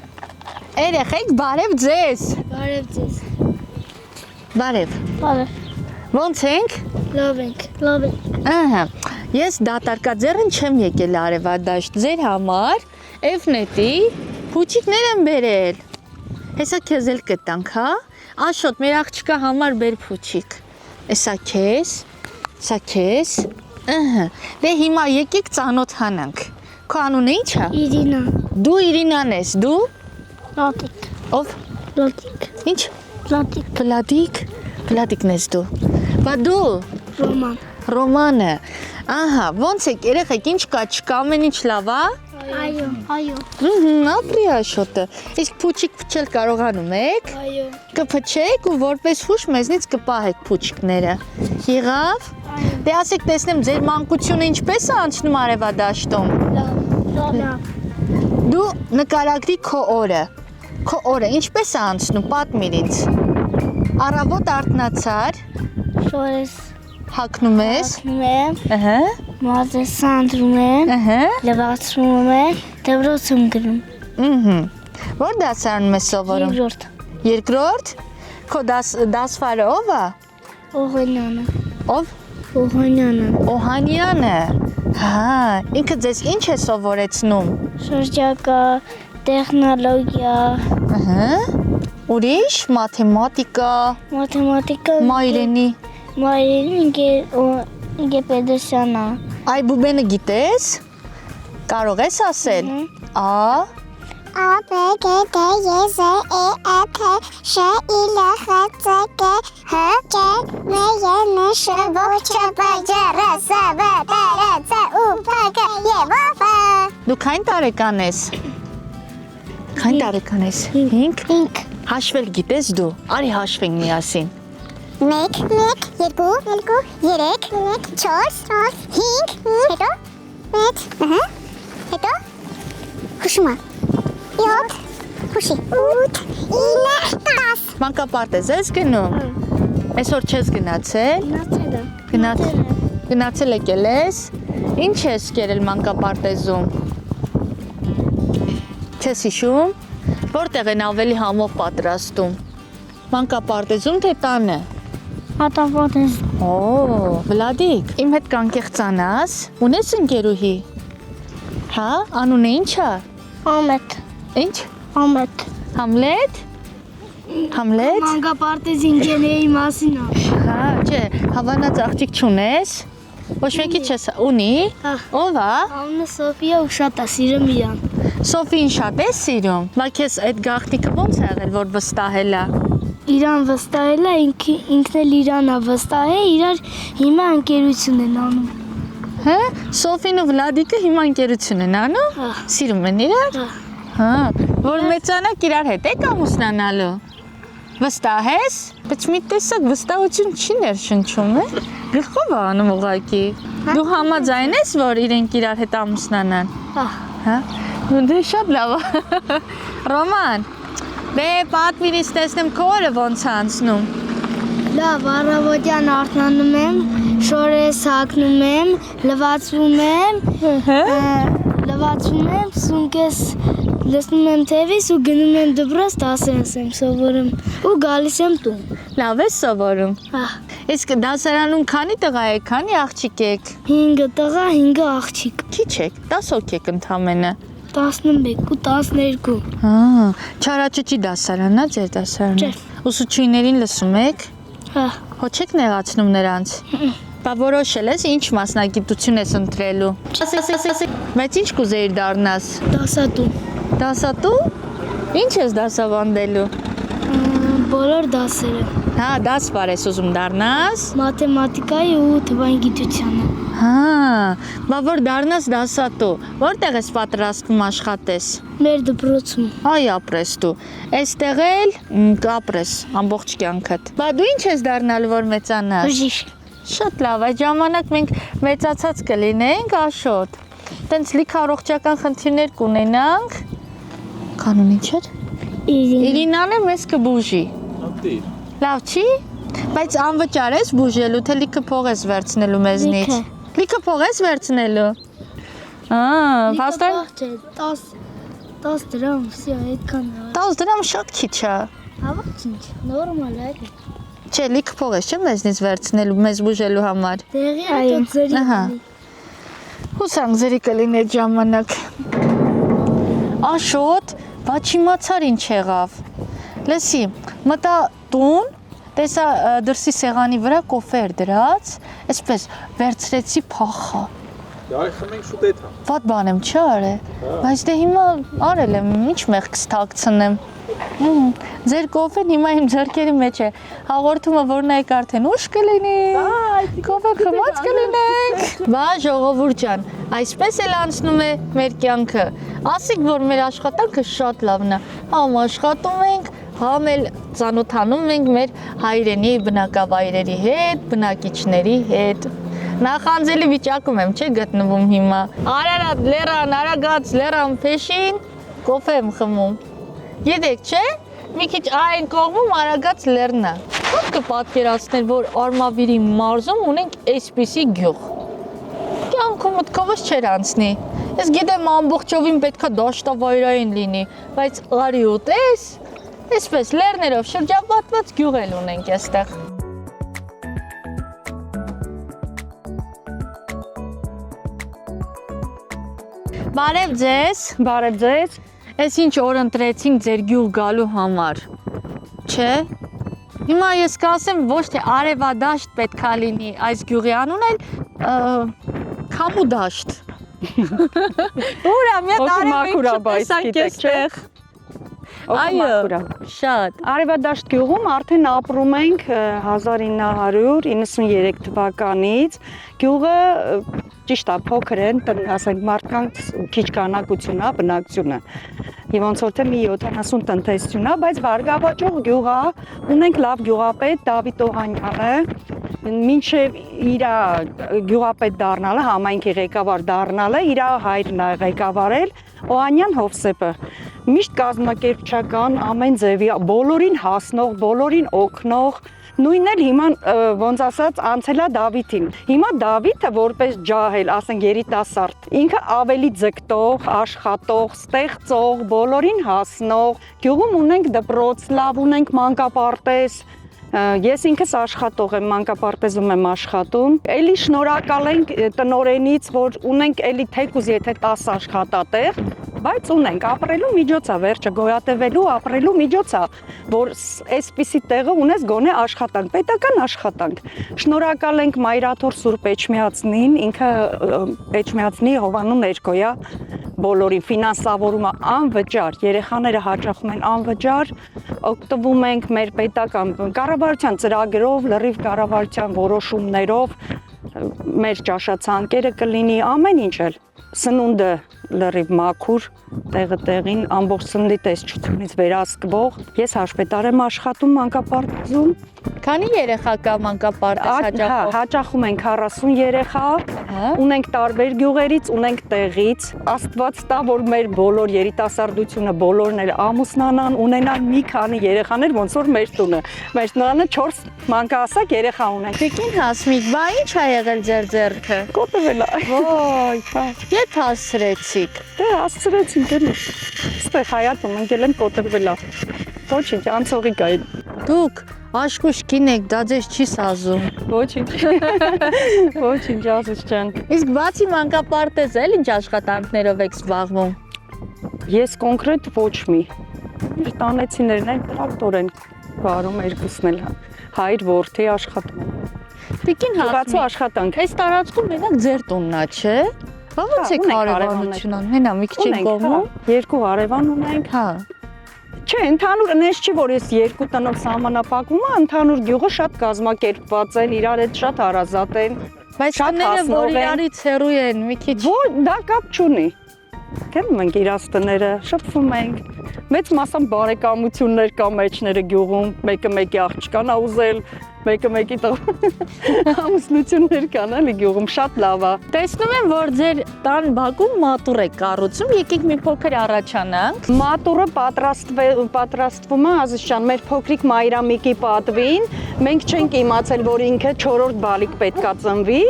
Երեխեք, բարև ձեզ։ Բարև ձեզ։ Բարև։ Բարև։ Ոնց ենք։ Լավ ենք, լավ ենք։ Ահա։ Ես դատարկաձեռն չեմ եկել արևադաշտ ձեր համար, F-net-ի փուչիկներ եմ բերել։ Հեսա քեզ էլ կտանք, հա։ Աշոտ, մեր աղջկա համար բեր փուչիկ։ Էսա քեզ, սա քեզ։ Ահա։ Դե հիմա եկեք ծանոթանանք։ Քո անունը ի՞նչ է։ Իրինա։ Դու Իրինան ես, դու։ Լատիկ։ Ով։ Լատիկ։ Ինչ։ Լատիկ։ Վլադիկ։ Վլադիկն ես դու։ Բա դու։ Ռոման։ Ռոմանը։ Ահա, ոնց եք երեխեք, ինչ կա, չկա, ամեն ինչ լավ է։ Այո, այո, Ապրի Աշոտը։ Իսկ փուչիկ փչել կարողանում եք։ այո։ Կփչեք ու որպես հուշ մեզնից կպահեք փուչիկները։ Եղավ։ Դե ասեք տեսնեմ ձեր մանկությունը ինչպես է անցնում արևադաշտում։ Լավ, լավ։ Դու նկարագրի քո օրը։ Քո օրը ինչպես է անցնում, պատմիր ինձ։ Առավոտ արթնացար, Շորես հագնում ես։ հացնում եմ, Ահա, մազես սանդրում եմ, ահա։ լվացնում եմ, դպրոց եմ գնում։ Որ դասարանում ես սովորում։ Երկրորդ։ Երկրորդ։ Քո դասվարը ով է։ Օղանյանը։ Ով։ Օղանյանը։ Օհանյանը։ Հա, ինքը ձեզ ինչ է սովորեցնում։ Շրջակա, տեխնոլոգիա, Ահա։ Ուրիշ մաթեմատիկա, մաթեմատիկա, մայրենի։ Մայրենի Գեպեդեսյանը։ Այ բուբենը գիտես։ Կարող ես ասել։ Ա, A, B, G, D, Y, Z, E, F, G, Ş, I, L, H, C, G, H, G, M, Y, N, Ş, V, Ç, B, C, R, S, V, T, R, C, U, P, Q, Y, V, F։ դու քայն տարեկան ես։ Քայն տարեկան ես։ 5։ 5 Հաշվել գիտես դու։ Արի հաշվենք միասին։ 1 2 3 4 5 հետո 6 հետո հուշումա 7 հուշի 8 9 10 Մանկապարտեզ ես գնում։ Այսօր չես գնացել։ Գնացել եկել ես։ Ինչ ես կերել մանկապարտեզում։ Չես հիշում։ Որտեղ են ավելի համով պատրաստում։ Մանկապարտեզում թե տանը։ Հատապոտես։ Օ, Վլադիկ, իմ հետ կանկեղծանաս։ Ունես ընկերուհի։ Հա, անունը ինչ է։ Համետ։ Ինչ։ Համետ։ Համլետ։ Համլետ։ Մանկապարտեզ ինժեների մասին է։ Հա, չէ, հավանած աղջիկ չունես։ Ոչ մեկի չես ունի։ Հա։ Ով է։ Անունը Սոֆիա ու շատ է սիրում իրան։ Սոֆին շատ է սիրում։ Բա քեզ այդ գաղտնիքը ո՞նց է եղել, որ վստահել է։ Իրան վստահել է, ինքն էլ իրան է վստահել, իրար հիմա ընկերություն են անում։ Հա, Սոֆին ու Վլադիկը հիմա ընկերություն են անում։ Հա։ Սիրում են իրար։ Հա։ Հա, որ մեծանաք իրար հետ եք ամուսնանալու։ Վստահ ես, բայց մի տեսակ վստահություն չի ներշնչում, է։ Գլխով է անում ուղղակի։ Դու համաձայն ես, որ իրենք իրար հետ ամուսնանան։ Հա։ Հա։ Դե շատ լավ է։ Ռոման, դե պատվիրից տեսնեմ քո օրը ոնց է անցնում։ Լավ, առավոտյան արթնանում եմ, շորես հագնում եմ, լվացվում եմ, սունկես լցնում եմ թևից ու գնում եմ դպրոց 10-ից եմ սովորում ու գալիս եմ տուն։ Լավ ես սովորում։ Հա։ Իսկ դասարանում քանի տղա եք, քանի աղջիկ եք։ 5 տղա, 5 աղջիկ, Քիչ եք, 10 հոգ եք ընդամենը։ 11 ու 12։ Հա, Չարաճճի դասարանն է ձեր դասարանը։ Չէ։ Ուսուցչուհիներին լսում եք։ Հա։ Հո չեք նեղացնում նրանց։ Բա որոշել ես ինչ մասնագիտություն ես ընտրելու։ Բայց ինչ կուզեիր դառնաս։ Դասատու։ Դասատու։ Ինչ ես դասավանդելու։ Բոլոր դասերը։ Հա, դասվար ես ուզում դառնաս։ Մաթեմատիկայի ու թվայինգիտությանը։ Հա, բա որ դառնաս դասատու, որտեղ ես պատրաստվում աշխատես։ Մեր դպրոցում։ Այ ապրես դու։ Այստեղ էլ կապրես ամբողջ կյանքդ։ Բա դու ինչ ես դառնալու որ մեծանաս։ Բժիշկ։ Շատ լավ, այդ ժամանակ մենք մեծացած կլինենք, Աշոտ։ Տենց լիք առողջական խնդիրներ կունենանք։ Կանոն ինչ էր։ Իրինան է մեզ կբուժի։ Լավ չի։ Բայց անվճար ես բուժելու, թե լիքը փող ես վերցնելու մեզնից։ Լիքը փող ես վերցնելու։ Փաստորեն 10 դրամ, всё, այդքան։ 10 դրամ շատ քիչ է։ Հավաք ինչ, նորմալ է։ Չէ, լիքը փող է, չէ՞ մեզնից վերցնելու, մեզ բուժելու համար։ Տեղի է ծերի։ Ահա։ Հուսանք ձերի կլինի այդ ժամանակ։ Աշոտ, բայց չիմացար ինչ եղավ։ Լսի, մտա տուն, տեսա դրսի սեղանի վրա կոֆե էր դրած, այսպես վերցրեցի փախա։ Դայ խմենք շուտ էթա։ Ված բան եմ չի արել, բայց դե հիմա արել եմ, ինչ մեղքս թաքցնեմ։ Ձեր կոֆեն հիմա իմ ձեռքերի մեջ է։ Հաղորդումը որ նայեք արդեն ուշ կլինի։ Կոֆե խմած կլինենք։ Բա ժողովուրդ ջան, այսպես էլ անցնում է մեր կյանքը։ Ասիկ որ մեր աշխատանքը շատ լավն է։ Համ աշխատում ենք, համ էլ ծանոթանում ենք մեր հայրենի բնակավայրերի հետ, բնակիչների հետ։ Նախանձելի վիճակում եմ, չէ՞ գտնվում հիմա։ Արարատ, լերան, արագած, լերան, փեշին, կոֆե եմ խմում։ Գիտեք, չէ՞, մի քիչ այն կողմում Արագած լեռնա։ Ո՞ր կպատկերացնել, որ Արմավիրի մարզում ունենք այսպիսի գյուղ։ Կյանքում մտքովս չէր անցնի։ Ես գիտեմ ամբողջովին պետքա դաշտավայրային լինի, բայց արի ու տես, այսպես լեռներով շրջապատված գյուղ էլ ունենք այստեղ։ Բարև ձեզ։ Բարև ձեզ։ Այս ինչ օր ընտրեցինք ձեր գյուղ գալու համար, չէ՞։ Հիմա ես կասեմ ոչ թե արևադաշտ պետքա լինի այս գյուղի անունը, այլ Քամուդաշտ։ Ուրա, մի հատ արևիկ չտեսանք այստեղ։ Շատ։ Արևադաշտ գյուղում արդեն ապրում ենք 1993 թվականից։ Գյուղը ճիշտ է, փոքր են, ասենք մարդկանց քիչ քանակություն է, բնակչությունը։ Եվ ոնց որ թե մի 70 տնտեսություն է, բայց բարգավաճող գյուղ է, ունենք լավ գյուղապետ Դավիթ Օհանյանը, մինչև իր գյուղապետ դառնալը, համայնքի ղեկավար դառնալը, իր հայրն է ղեկավարել Օհանյան Հովսեփը։ Միշտ կազմակերպչական ամեն ձևի, բոլորին հասնող, բոլորին օգնող, նույնն էլ հիմա ոնց ասած անցել է Դավիթին։ Հիմա Դավիթը որպես ջահել, ասենք երիտասարդ, ինքը ավելի ձգտող, աշխատող, ստեղծող, բոլորին հասնող։ Գյուղում ունենք դպրոց, լավ ունենք մանկապարտեզ։ Ես ինքս աշխատող եմ, մանկապարտեզում եմ աշխատում։ Էլի շնորհակալ ենք տնօրենից, որ ունենք էլի թեկուզ եթե 10 աշխատատեղ, բայց ունենք ապրելու միջոց է, վերջը գոյատևելու ապրելու միջոց է, որ այսպիսի տեղը ունես գոնե աշխատանք, պետական աշխատանք։ Շնորհակալ ենք Մայրաթոր Սուրբ Էջմիածնին, ինքը Էջմիածնի Հովանու ներկո է, բոլորին ֆինանսավորումը անվճար, երեխաները հաճախում են անվճար, օգտվում ենք մեր պետական կառավարության ծրագրով, լրիվ կառավարության որոշումներով, մեր ճաշացանկերը կլինի ամեն ինչ էլ, սնունդը լրիվ մաքուր, տեղը տեղին, ամբողջ սննդի տեսչությունից վերահսկվող։ Ես հաշվետար եմ աշխատում մանկապարտեզում։ Քանի երեխա կա մանկապարտեզ հաճախող։ Հաճախում ենք 40 երեխա, ունենք տարբեր գյուղերից, ունենք տեղից։ Աստված տա, որ մեր բոլոր երիտասարդությունը բոլորն էլ ամուսնանան, ունենան մի քանի երեխաներ, ոնց որ մեր տունը։ Մեր տանը 4 մանկահասակ երեխա ունենք։ Տիկին Հասմիկ, բա ինչ ա եղել ձեր ձեռքը։ Կոտրվել է։ Ոյ, ետ հասցրեցիք։ Դե հասցրեցինք էլ։ Ստեղ հայատում ընկել եմ կոտրվել է։ Ոչինչ, անցողի կային։ Դուք աշխուժ կին եք, դա ձեզ չի սազում։ Ոչինչ։ Ոչինչ, ասես ջան։ Իսկ բացի մանկապարտեզ էլ ինչ աշխատանքներով եք զբաղվում։ Ես կոնկրետ ոչ մի։ Մեր տանեցիներն են տրակտոր են վարում երկուսն էլ։ Հայր որդի աշխատում։ Տիկին Հասմիկ աշխատանք։ Այս տարածքում մենակ ձեր տունն է, չէ՞։ Բա ո՞նց է կարևանություն ան։ Հենա մի քիչ կողմում։ Երկու հարևան ունենք։ Հա։ Չէ, ընդհանուր այնպես չի, որ ես երկու տնով սահմանափակում եմ, ընդհանուր գյուղը շատ կազմակերպված են, իրար հետ շատ հարազատ են։ Բայց տները, որ իրարից հեռու են, մի քիչ։ Որ դա կապ չունի։ Գնում ենք իրաց տները, շփվում ենք։ Մեծ մասամբ բարեկամություններ կա մեջները գյուղում, մեկը մեկի աղջկան ա ուզել, մեկը մեկի ամուսնություններ կան էլի գյուղում, շատ լավ է։ Տեսնում եմ, որ ձեր տան բակում մատուռ է կառուցում, եկեք մի փոքր առաջանանք։ Մատուռը պատրաստվում է, Ազիզ ջան, մեր փոքրիկ Մայրամիկի պատվին, մենք չենք իմացել, որ ինքը 4-րդ բալիկ պետքա ծնվի,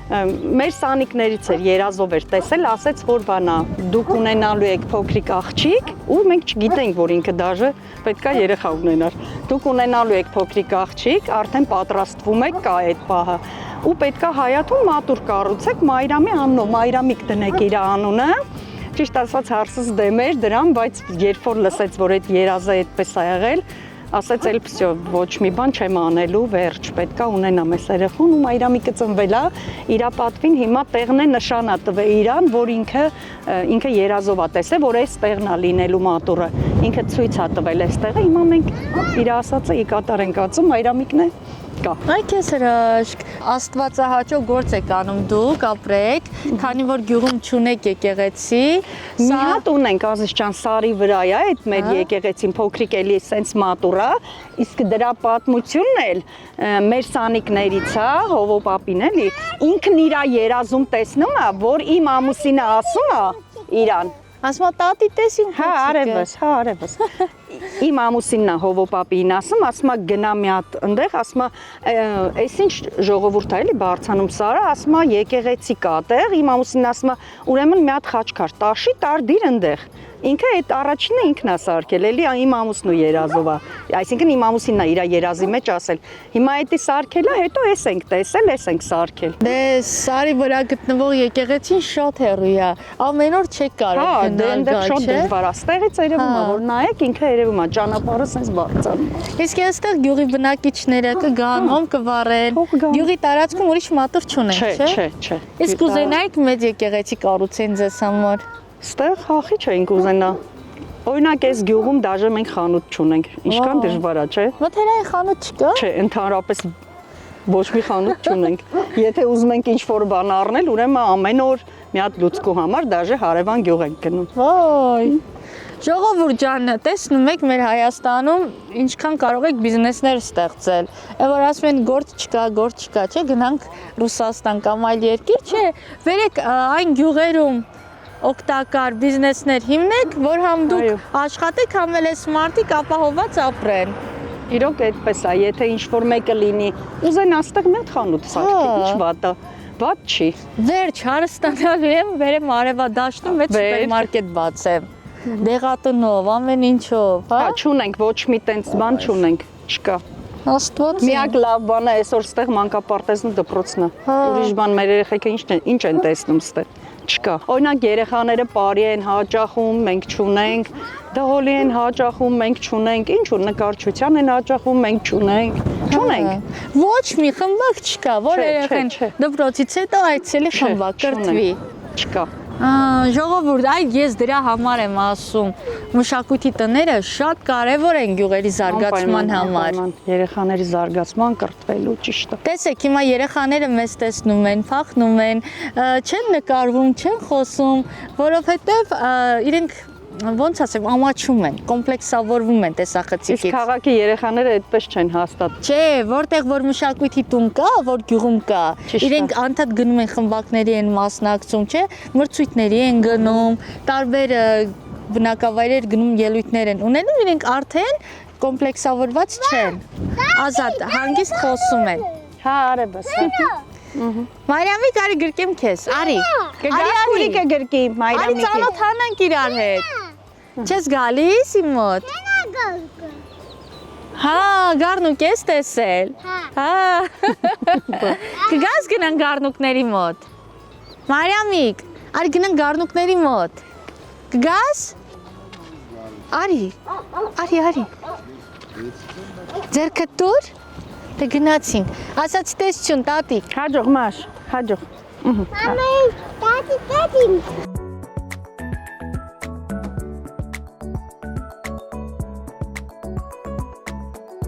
մեր սանիկներից էր երազով էր տեսել, ասեց որ բանա դուք ունենալու եք փոքրիկ աղջիկ ու մենք չգիտենք որ ինքը դաժե պետքա երեխա ունենար դուք ունենալու եք փոքրիկ աղջիկ արդեն պատրաստվում եք կա այդ պահը ու պետքա հայաթում մատուր կառուցեք Մայրամի անունով Մայրամիկ դնեք իր անունը ճիշտ ասած հարցս դեմ էր դրան բայց երբ որ լսեց որ այդ երազը այդպես ա եղել ասեց էլ всё ոչ մի բան չեմ անելու վերջ պետքա ունենամ այս երեխուն ու Մայրամիկը ծնվել է իր պատվին հիմա տեղն է նշանա տվել իրան որ ինքը երազով է տեսել որ այս տեղն է լինելու մատուրը ինքը ցույց է տվել այս տեղը հիմա մենք իր ասածը կատար ենք ածում Մայրամիկն է կա Այ քեզ հրաշք Աստվածահաճո գործ եք անում դուք ապրեք քանի որ գյուղում չունեք եկեղեցի մի հատ ունենք Ազիզ ջան սարի վրա է այդ մեր եկեղեցին փոքրիկ էլի սենց մատուրա իսկ դրա պատմությունն էլ մեր սանիկներից է Հովո պապին էլի ինքն իր երազում տեսնում է որ իմ ամուսինը ասում է իրան ասма տատի տեսին հա արևս իմ ամուսինն է Հովո պապին ասում գնա մի հատ այնտեղ ասում այսինչ ժողովուրդ է էլի բարձանում սարը ասում եկեղեցի կա այդտեղ իմ ամուսինն ասում ուրեմն մի հատ խաչքար տաշի տարդիր այնտեղ ինքը այդ առաջինը ինքն է սարքել էլի իմ ամուսնու երազով է այսինքն իմ ամուսինն է իր երազի մեջ ասել հիմա էդի սարքելա հետո էս ենք տեսել էս ենք սարքել դե սարի վրա գտնվող եկեղեցին շատ հեռու է ամեն օր չեք կարող դե այնտեղ շատ դժվար է ստեղից երևում է որ նայեք ինքը երևում է ճանապարհը sense բարձրանում իսկ այստեղ գյուղի բնակիչները կգան հոմ կվառեն գյուղի տարածքում ուրիշ մատուր չունեն չէ իսկ կուզենայիք մեծ եկեղեցի կառուցեն ձեզ համար Ստեղ խախի չենք ուզենա։ Օրինակ այս գյուղում դաժե մենք խանութ չունենք։ Ինչքան դժվար է, չէ։ Մթերային խանութ չկա։ Չէ, ընդհանրապես ոչ մի խանութ չունենք։ Եթե ուզում ենք ինչ-որ բան առնել, ուրեմն ամեն օր մի հատ լուցկու համար դաժե հարևան գյուղ ենք գնում։ Ոյ։ Ժողովուրդ ջան, տեսնում եք մեր Հայաստանում ինչքան կարող եք բիզնեսներ ստեղծել։ Եվ որ ասում են գործ չկա, չէ, գնանք Ռուսաստան կամ այլ երկիր, չէ, վերեք այն գյուղերում օգտակար բիզնեսներ հիմնեք, որ համ դուք աշխատեք, համ էլ այս մարդիկ ապահովված ապրեն։ Իրոք այդպես է, եթե ինչ-որ մեկը լինի, ուզեն աստեղ մի հատ խանութ սարքի, ինչ վատ է։ Վատ չի։ Վերջ հարստանալու եմ, վերեմ արևադաշտում մեծ սուպերմարկետ բացեմ։ Դեղատնով, ամեն ինչով, հա։ Հա, չունենք, ոչ մի տենց բան չունենք, չկա։ Աստված։ Միակ լավ բանը այսօր ստեղ մանկապարտեզն ու դպրոցն է։ Ուրիշ բան մեր երեխեքը ինչ են տեսնում ստեղ։ Չկա։ Օրինակ երեխաները բարի են հաճախում, մենք չունենք, դահոլի են հաճախում, մենք չունենք, ինչ ու նկարչության են հաճախում, մենք չունենք։ Ոչ մի խմբակ չկա, որ երեխան դպրոցից հետո այցելի խմբակ կրթվի։ Չկա։ Ժողովուրդ, այ ես դրա համար եմ ասում, մշակույթի տները շատ կարևոր են գյուղերի զարգացման համար։ Երեխաների զարգացման կրթվելու ճիշտ է։ Տեսեք, հիմա երեխաները մեզ տեսնում են, փախնում են, չեն նկարվում, չեն խոսում, որովհետև իրենք ոնց ասեմ, ամաչում են, կոմպլեքսավորվում են տեսախցիկից։ Իսկ քաղաքի երեխաները այդպես չեն հաստատ։ Չէ, որտեղ որ մշակույթի տուն կա, որ գյուղում կա, իրենք անդադ գնում են խմբակների են մասնակցում, չէ, մրցույթների են գնում, տարբեր բնակավայրեր գնում ելույթներ են ունենում, իրենք արդեն կոմպլեքսավորված չեն։ Ազատ, հանգիստ խոսում են։ Հա, արևս։ Մարիամի կարի գրկեմ քեզ, արի։ Արի կգրկի Մարիամիկի։ Արի ծանոթանանք իրար հետ։ Չես գալիս իմ մոտ։ Հա, գառնուկ ես տեսել։ Հա։ Կգաս գնանք գառնուկների մոտ։ Մարիամիկ, արի գնանք գառնուկների մոտ։ Կգաս։ Արի։ Ձերքդ տուր։ Դե գնացինք։ Ասաց տեսություն, տատի։ Հաջող մաշ, հաջող։ Մամա, տատի։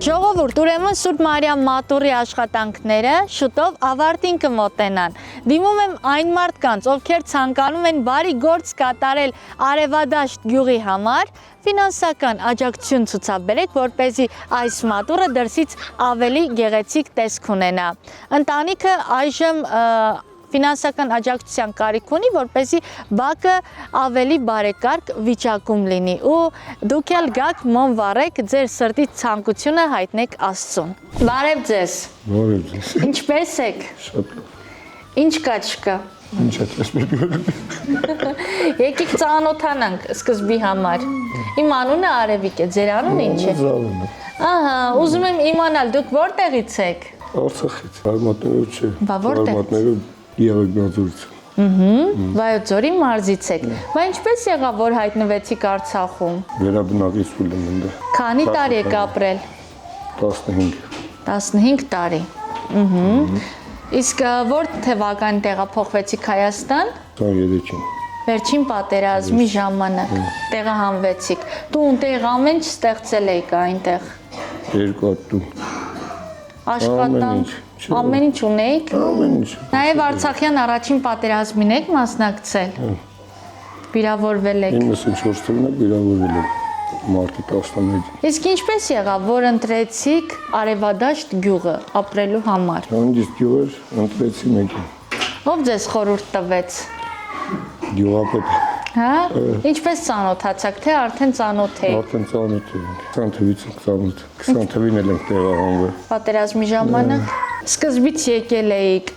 Ժողովուրդ, ուրեմն Սուրբ Մարիամ մատուռի աշխատանքները շուտով ավարտին կմոտենան։ Դիմում եմ այն մարդկանց, ովքեր ցանկանում են բարի գործ կատարել Արևադաշտ գյուղի համար, ֆինանսական աջակցություն ցուցաբերեք, որպեսզի այս մատուռը դրսից ավելի գեղեցիկ տեսք ունենա։ Ընտանիքը այժմ ֆինանսական աջակցության կարիք ունի, որպեսզի բակը ավելի բարեկարգ վիճակում լինի ու դուք էլ գաք մոմ վառեք, ձեր սրտի ցանկությունը հայտնեք Աստծուն։ Բարև ձեզ։ Բարև ձեզ։ Ինչպե՞ս եք։ Շատ Ինչ կա չկա։ Ինչ է ես մեկը։ Եկեք ծանոթանանք սկզբի համար։ Իմ անունը Արևիկ է, ձեր անունը ինչ է։ Զավեն։ Ահա, ուզում եմ իմանալ դուք որտեղից եք։ Արցախից։ Արմատներով չէ։ Բա որտեղ։ Արմատներով Եղեգնաձորից։ Վայոց-Ձորի մարզից եք։ Բա ինչպես եղավ, որ հայտնվեցիք Արցախում։ Վերաբնակեցվել եմ այնտեղ։ Քանի տարի եք ապրել։ 15։ 15 տարի։ Իսկ որ թվականին տեղափոխվեցիք Հայաստան։ 23-ին։ Վերջին պատերազմի ժամանակ տեղահանվեցիք։ Տուն տեղ ամեն ինչ ստեղծել եք այնտեղ։ Երկու հատ տուն։ Աշխատանք, ամեն ինչ ունեիք։ Ամեն ինչ։ Նաև Արցախյան առաջին պատերազմին եք մասնակցել։ Վիրավորվել եք։ 94 թվականին վիրավորվել եմ մարտի 11-ին։ Իսկ ինչպես եղավ, որ ընտրեցիք Արևադաշտ գյուղը ապրելու համար։ Հանդիստ գյուղեր ընտրեցի մեկին։ Ով ձեզ խորհուրդ տվեց։ Գյուղապետը։ Հա? Ինչպես ծանոթացաք, թե արդեն ծանոթ եք։ Արդեն ծանոթ եմ։ 20 թվից ծանոթ։ 20 թվին էլ եմ տեղահանվել։ Պատերազմի ժամանակ սկզբից եկել էիք,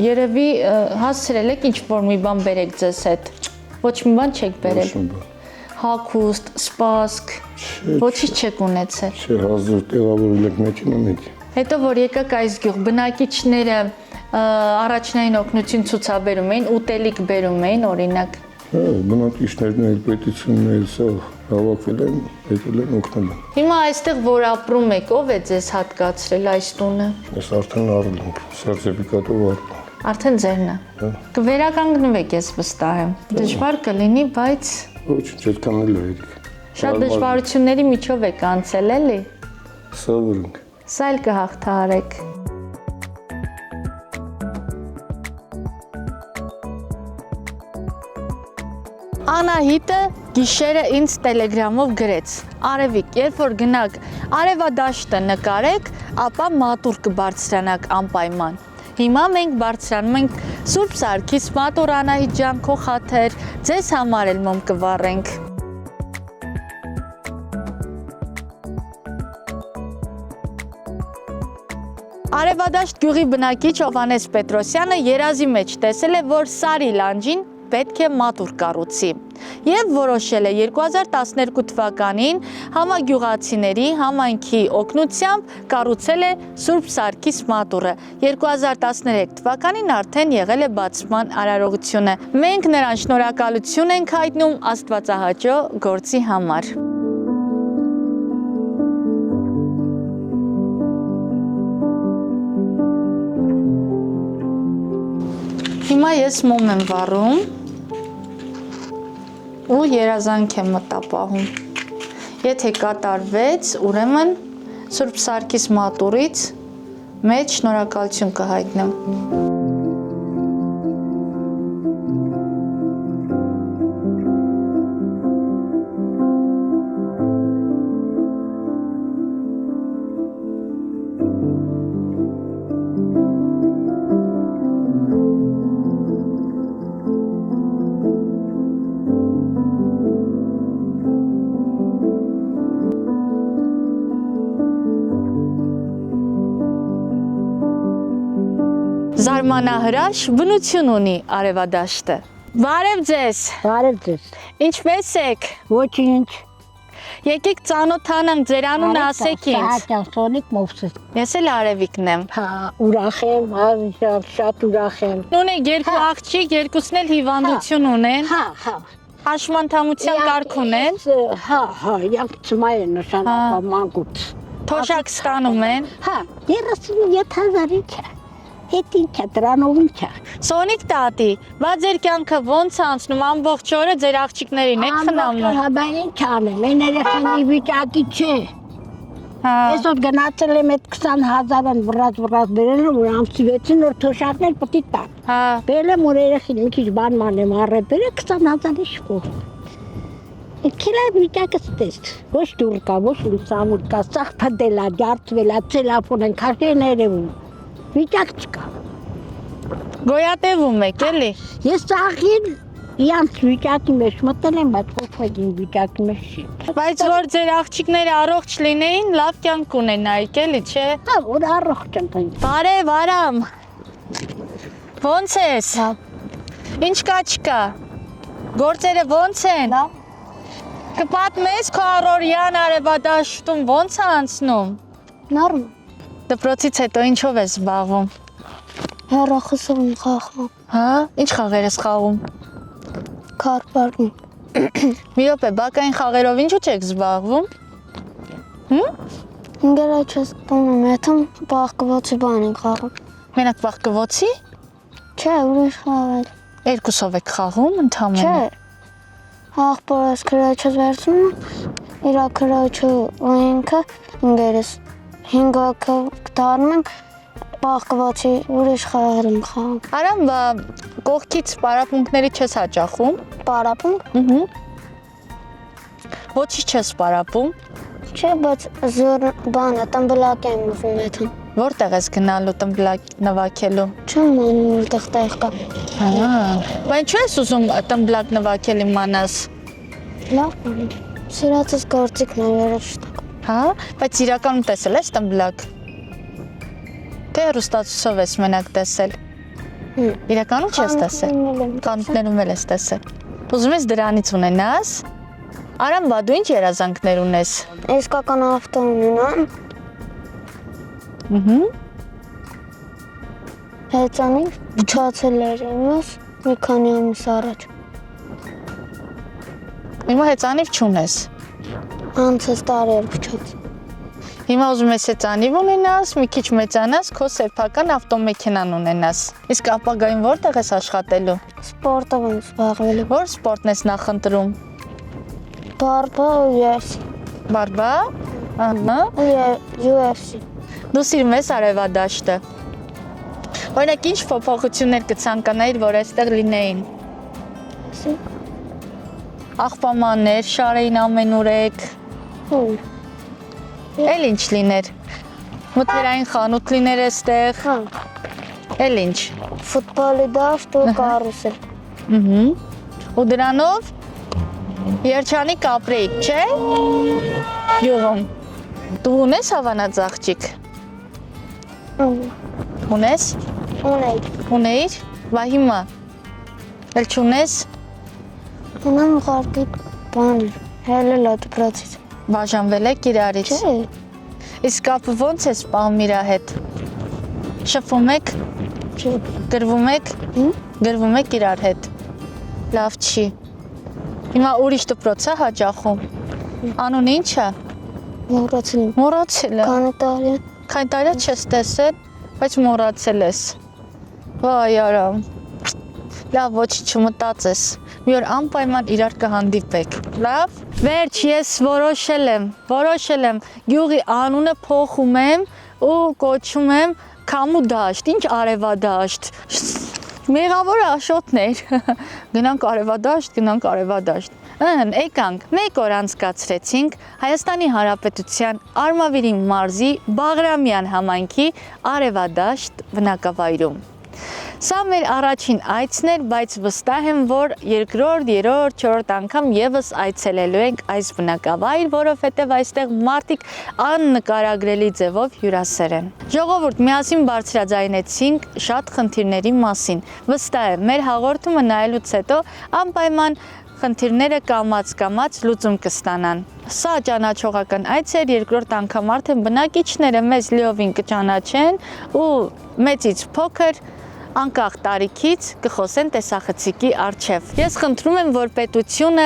երևի հասցրել եք ինչ-որ մի բան բերեք ձեզ հետ։ Ոչ մի բան չեք բերել։ Հագուստ, սպասք, ոչինչ չեք ունեցել։ Չէ, հազար տեղավորել եք մեքենա մեկ։ Հետո որ եկաք այս գյուղ, բնակիչները առաջնային օգնություն ցուցաբերում էին, ուտելիք բերում էին, օրինակ։ Հա, բնակիչներն էլ պետությունն էլ սա հավաքվել են, եկել են օգնել են։ Հիմա այստեղ որ ապրում եք, ով է ձեզ հատկացրել այս տունը։ Ես արդեն առել եմ, սերտիֆիկատով առել։ Արդեն ձերն է։ Կվերականգնվեք, ես վստահ եմ։ Դժվար կլինի, բայց Ոչինչ, այդքան էլ է երիք։ շատ դժվարությունների միջով եք անցել, էլի։ Սովորենք։ Սա էլ կհաղթահարեք։ Անահիտը գիշերը ինձ տելեգրամով գրեց. Արևիկ, երբ որ գնաք արևադաշտը նկարեք, ապա մատուռ կբարձրանաք անպայման։ Հիմա մենք բարձրանում ենք Սուրբ Սարգիս մատուռ, Անահիտ ջան, քո խաթր, ձեզ համար էլ մոմ կվառենք։ Արևադաշտ գյուղի բնակիչ Հովհաննես Պետրոսյանը երազի մեջ տեսել է, որ Սարի լանջին պետք է մատուռ կառուցի եւ որոշել է 2012 թվականին համագյուղացիների համայնքի օգնությամբ կառուցել է Սուրբ Սարգիս մատուռը։ 2013 թվականին արդեն եղել է բացման արարողությունը։ Մենք նրան շնորհակալություն ենք հայտնում Աստվածահաճո գործի համար։ Հիմա ես մոմ եմ վառում ու երազանք եմ մտապահում։ Եթե կատարվեց, ուրեմն Սուրբ Սարգիս մատուռից մեծ շնորհակալություն կհայտնեմ։ Զարմանահրաշ բնություն ունի Արևադաշտը։ Բարև ձեզ։ Բարև ձեզ։ Ինչպե՞ս եք։ Ոչինչ։ Եկեք ծանոթանանք, ձեր անունը ասեք ինձ։ Սահակյան Սոնիկ Մովսես։ Ես էլ Արևիկն եմ։ Հա, ուրախ եմ, շատ ուրախ եմ։ Ունեք երկու աղջիկ, երկուսն էլ հիվանդություն ունեն։ Հա։ Հաշմանդամության կարգ ունեն։ Հա, յանք ծմայ են նշանակա մանկուց։ Թոշակ ստանում են։ Հա, 37,000 ինչ է։ Հետ ինչ է, դրանով ինչ է։ Սոնիկ տատի, բա ձեր կյանքը ոնց անցնում, ամբողջ օրը ձեր աղջիկներին եք խնամում։ Հա, բա ինչ անեմ, այն երեխանի վիճակի չէ։ Հա։ Այսօր գնացել եմ այդ 20,000-ն վրաց բերել, որ ամսի 6-ին որ թոշակներ պետք է տան։ Հա։ Բերել եմ որ երեխին մի քիչ բան մանեմ, առել բերել 20,000-ի շփով։ Քիլա վիճակը ստես։ Ոչ դուր կա, ոչ լուսամուր կա, սաղ փդելա, ջարդվելա, տելեֆոն են քաշեն երևում։ Վիճակ չկա։ Գոյատևում եք, էլի։ Ես ծաղին իրանց վիճակի մեջ մտել եմ, բայց ով վիճակի մեջ չի։ Բայց որ ձեր աղջիկները առողջ լինեին, լավ կյանք ունենայիք, էլի, չէ։ Հա, որ առողջ են։ Բարև, Արամ։ Ոնց ես։ Լավ։ Ինչ կա չկա։ Գործերը ոնց են։ Լավ։ Կպատմես քո առօրյան արևադաշտում ոնց է անցնում։ Նորմալ։ Դպրոցից հետո ինչով ես զբաղվում։ Հեռախոսում խաղում։ Հա, ինչ խաղեր ես խաղում։ Քարպարում։ Մի րոպե, բակային խաղերով ինչու չեք զբաղվում։ Ինգերաչս տոնում եթում բաղկվոցի բան ենք խաղում։ Մենակ բաղկվոցի։ Չէ, ուրիշ խաղեր։ Երկուսով եք խաղում ընդհանրապես։ Չէ։ Աղբորս քրոջս վերցնում իրա քրոջը ու ինքը ինգերս 5 հոգը դառնում ենք բաղկվոցի ուրիշ խաղեր ենք խաղում։ Արամ, բա կողքից պարապմունքների չես հաճախում։ Պարապում։ Ոչի չես պարապում։ Չէ, բայց զոր բանը տմբլակ եմ ուզում եթում։ Որտեղ ես գնալու տմբլակ նվագելու։ Չեմ անում որտեղ տեղ կա։ Հա, բա ինչու ես ուզում տմբլակ նվագել իմանաս։ Լավ բան։ Սիրածս գործիքն է երեշտակ։ Հա, բայց իրականում տեսել ես տմբլակ։ Թե հեռուստացույցով ես մենակ տեսել։ Իրականում չես տեսել։ Կանոններում էլ ես տեսել։ Ուզում ես դրանից ունենաս։ Արամ, բա դու ինչ երազանքներ ունես։ Իսկական ավտո ունենամ։ Հեծանի փչացել էր իմս մի քանի ամիս առաջ։ Հիմա հեծանիվ չունես։ Անցած տարի էր փչած։ Հիմա ուզում ես հեծանիվ ունենաս, մի քիչ մեծանաս, քո սեփական ավտոմեքենան ունենաս։ Իսկ ապագայում որտեղ ես աշխատելու։ Սպորտով եմ զբաղվելու։ Որ սպորտն ես նախընտրում։ Բարբա ու UFC։ Բարբա։ Ահա։ UFC։ Դու սիրում ես արևադաշտը։ Օրինակ ինչ փոփոխություններ կցանկանայիր, որ այստեղ լինեին։ Աղբամաններ, շարեին ամենուրեք։ Էլ ինչ լիներ։ Մթերային խանութ լիներ այստեղ։ Հա։ Էլ ինչ։ Ֆուտբոլի դաշտ ու կարուսել։ Ու դրանով երջանի կապրեիք, չէ։ Յուղում։ Դու ունես հավանած աղջիկ։ Ունես։ Ունեիր։ Բա հիմա։ Էլ չունես։ Ունեմ ուղարկի բան, հելել դպրոցից։ Բաժանվել եք իրարից։ Չէ։ Իսկ կապը ոնց ես պահում իրա հետ։ Շփվում եք։ Չէ։ Գրվում եք։ Գրվում եք իրար հետ։ Լավ չի։ Հիմա ուրիշ դպրոց է հաճախում։ Անունը ինչ է։ Մոռացել եմ։ Մոռացել եմ։ Քանի տարի։ Քանի տարի չես տեսել, բայց մոռացել ես։ Վայ Արամ։ Լավ, ոչինչ չմտածես։ Մի օր անպայման իրար կհանդիպեք։ Լավ։ Վերջ, ես որոշել եմ գյուղի անունը փոխում եմ ու կոչում եմ Քամու դաշտ, ինչ արևադաշտ։ Մեղավոր աշոտներ։ Գնանք արևադաշտ։ Եկանք, մեկ օր անցկացրեցինք Հայաստանի Հանրապետության Արմավիրի մարզի Բաղրամյան համայնքի արևադաշտ բնակավայրում։ Սա մեր առաջին այցն էր, բայց վստահ եմ, որ երկրորդ, երրորդ, չորրորդ անգամ եւս այցելելու ենք այս բնակավայր, որովհետեւ այստեղ մարդիկ աննկարագրելի ձևով հյուրասեր են։ Ժողովուրդ, միասին բարձրաձայնեցինք շատ խնդիրների մասին։ Վստահ եմ, մեր հաղորդումը նայելուց հետո անպայման խնդիրները կամաց լուծում կստանան։ Սա ճանաչողական այց էր, երկրորդ անգամ արդեն բնակիչները մեզ լիովին կճանաչեն ու մեծից փոքր անկախ տարիքից կխոսեն տեսախցիկի առջև։ Ես խնդրում եմ, որ պետությունը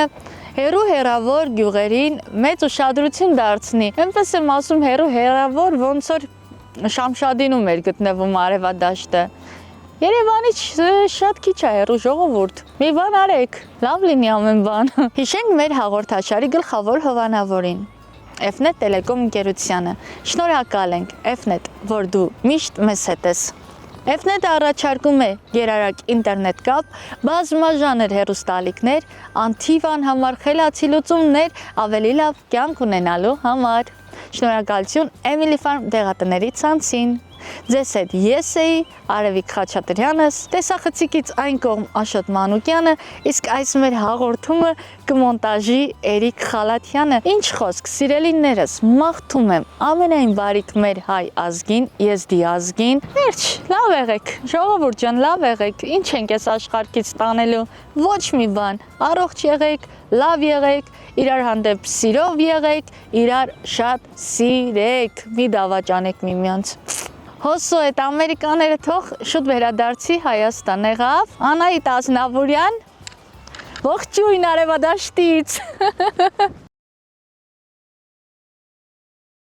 հեռավոր գյուղերին մեծ ուշադրություն դարձնի։ Այնպես եմ ասում հեռավոր, ոնց որ Շամշադինում էր գտնվում արևադաշտը։ Երևանից շատ քիչ է հեռու, ժողովուրդ։ Մի բան արեք, լավ լինի ամեն բան։ Հիշենք մեր հաղորդաշարի գլխավոր հովանավորին, F-Net Telecom ընկերությանը։ Շնորհակալ ենք F-Net, որ դու միշտ մեզ հետ ես։ F-Net-ը առաջարկում է գերարագ ինտերնետ կապ, բազմաժանր հեռուստաալիքներ, անթիվ անհամար խելացի լուծումներ, ավելի լավ կյանք ունենալու համար։ Շնորհակալություն Emily Farm դեղատների ցանցին։ Ձեզ հետ ես էի, Արևիկ Խաչատրյանս, տեսախցիկից այն կողմ Աշոտ Մանուկյանը, իսկ այս մեր հաղորդումը կմոնտաժի Էրիկ Խալաթյանը։ Ինչ խոսք, սիրելիներս, մաղթում եմ ամենայն բարիք մեր հայ ազգին, եզդի ազգին։ Վերջ, լավ եղեք, ժողովուրդ ջան, լավ եղեք, ինչ ենք այս աշխարհից տանելու, ոչ մի բան, առողջ եղեք, լավ եղեք, իրար հանդեպ սիրով եղեք, իրար շատ սիրեք, մի դավաճանեք միմյանց։ Հոսո այդ ամերիկաները թող շուտ վերադարձի Հայաստան եղավ, Անահիտ Ազնավուրյան, ողջույն Արևադաշտից։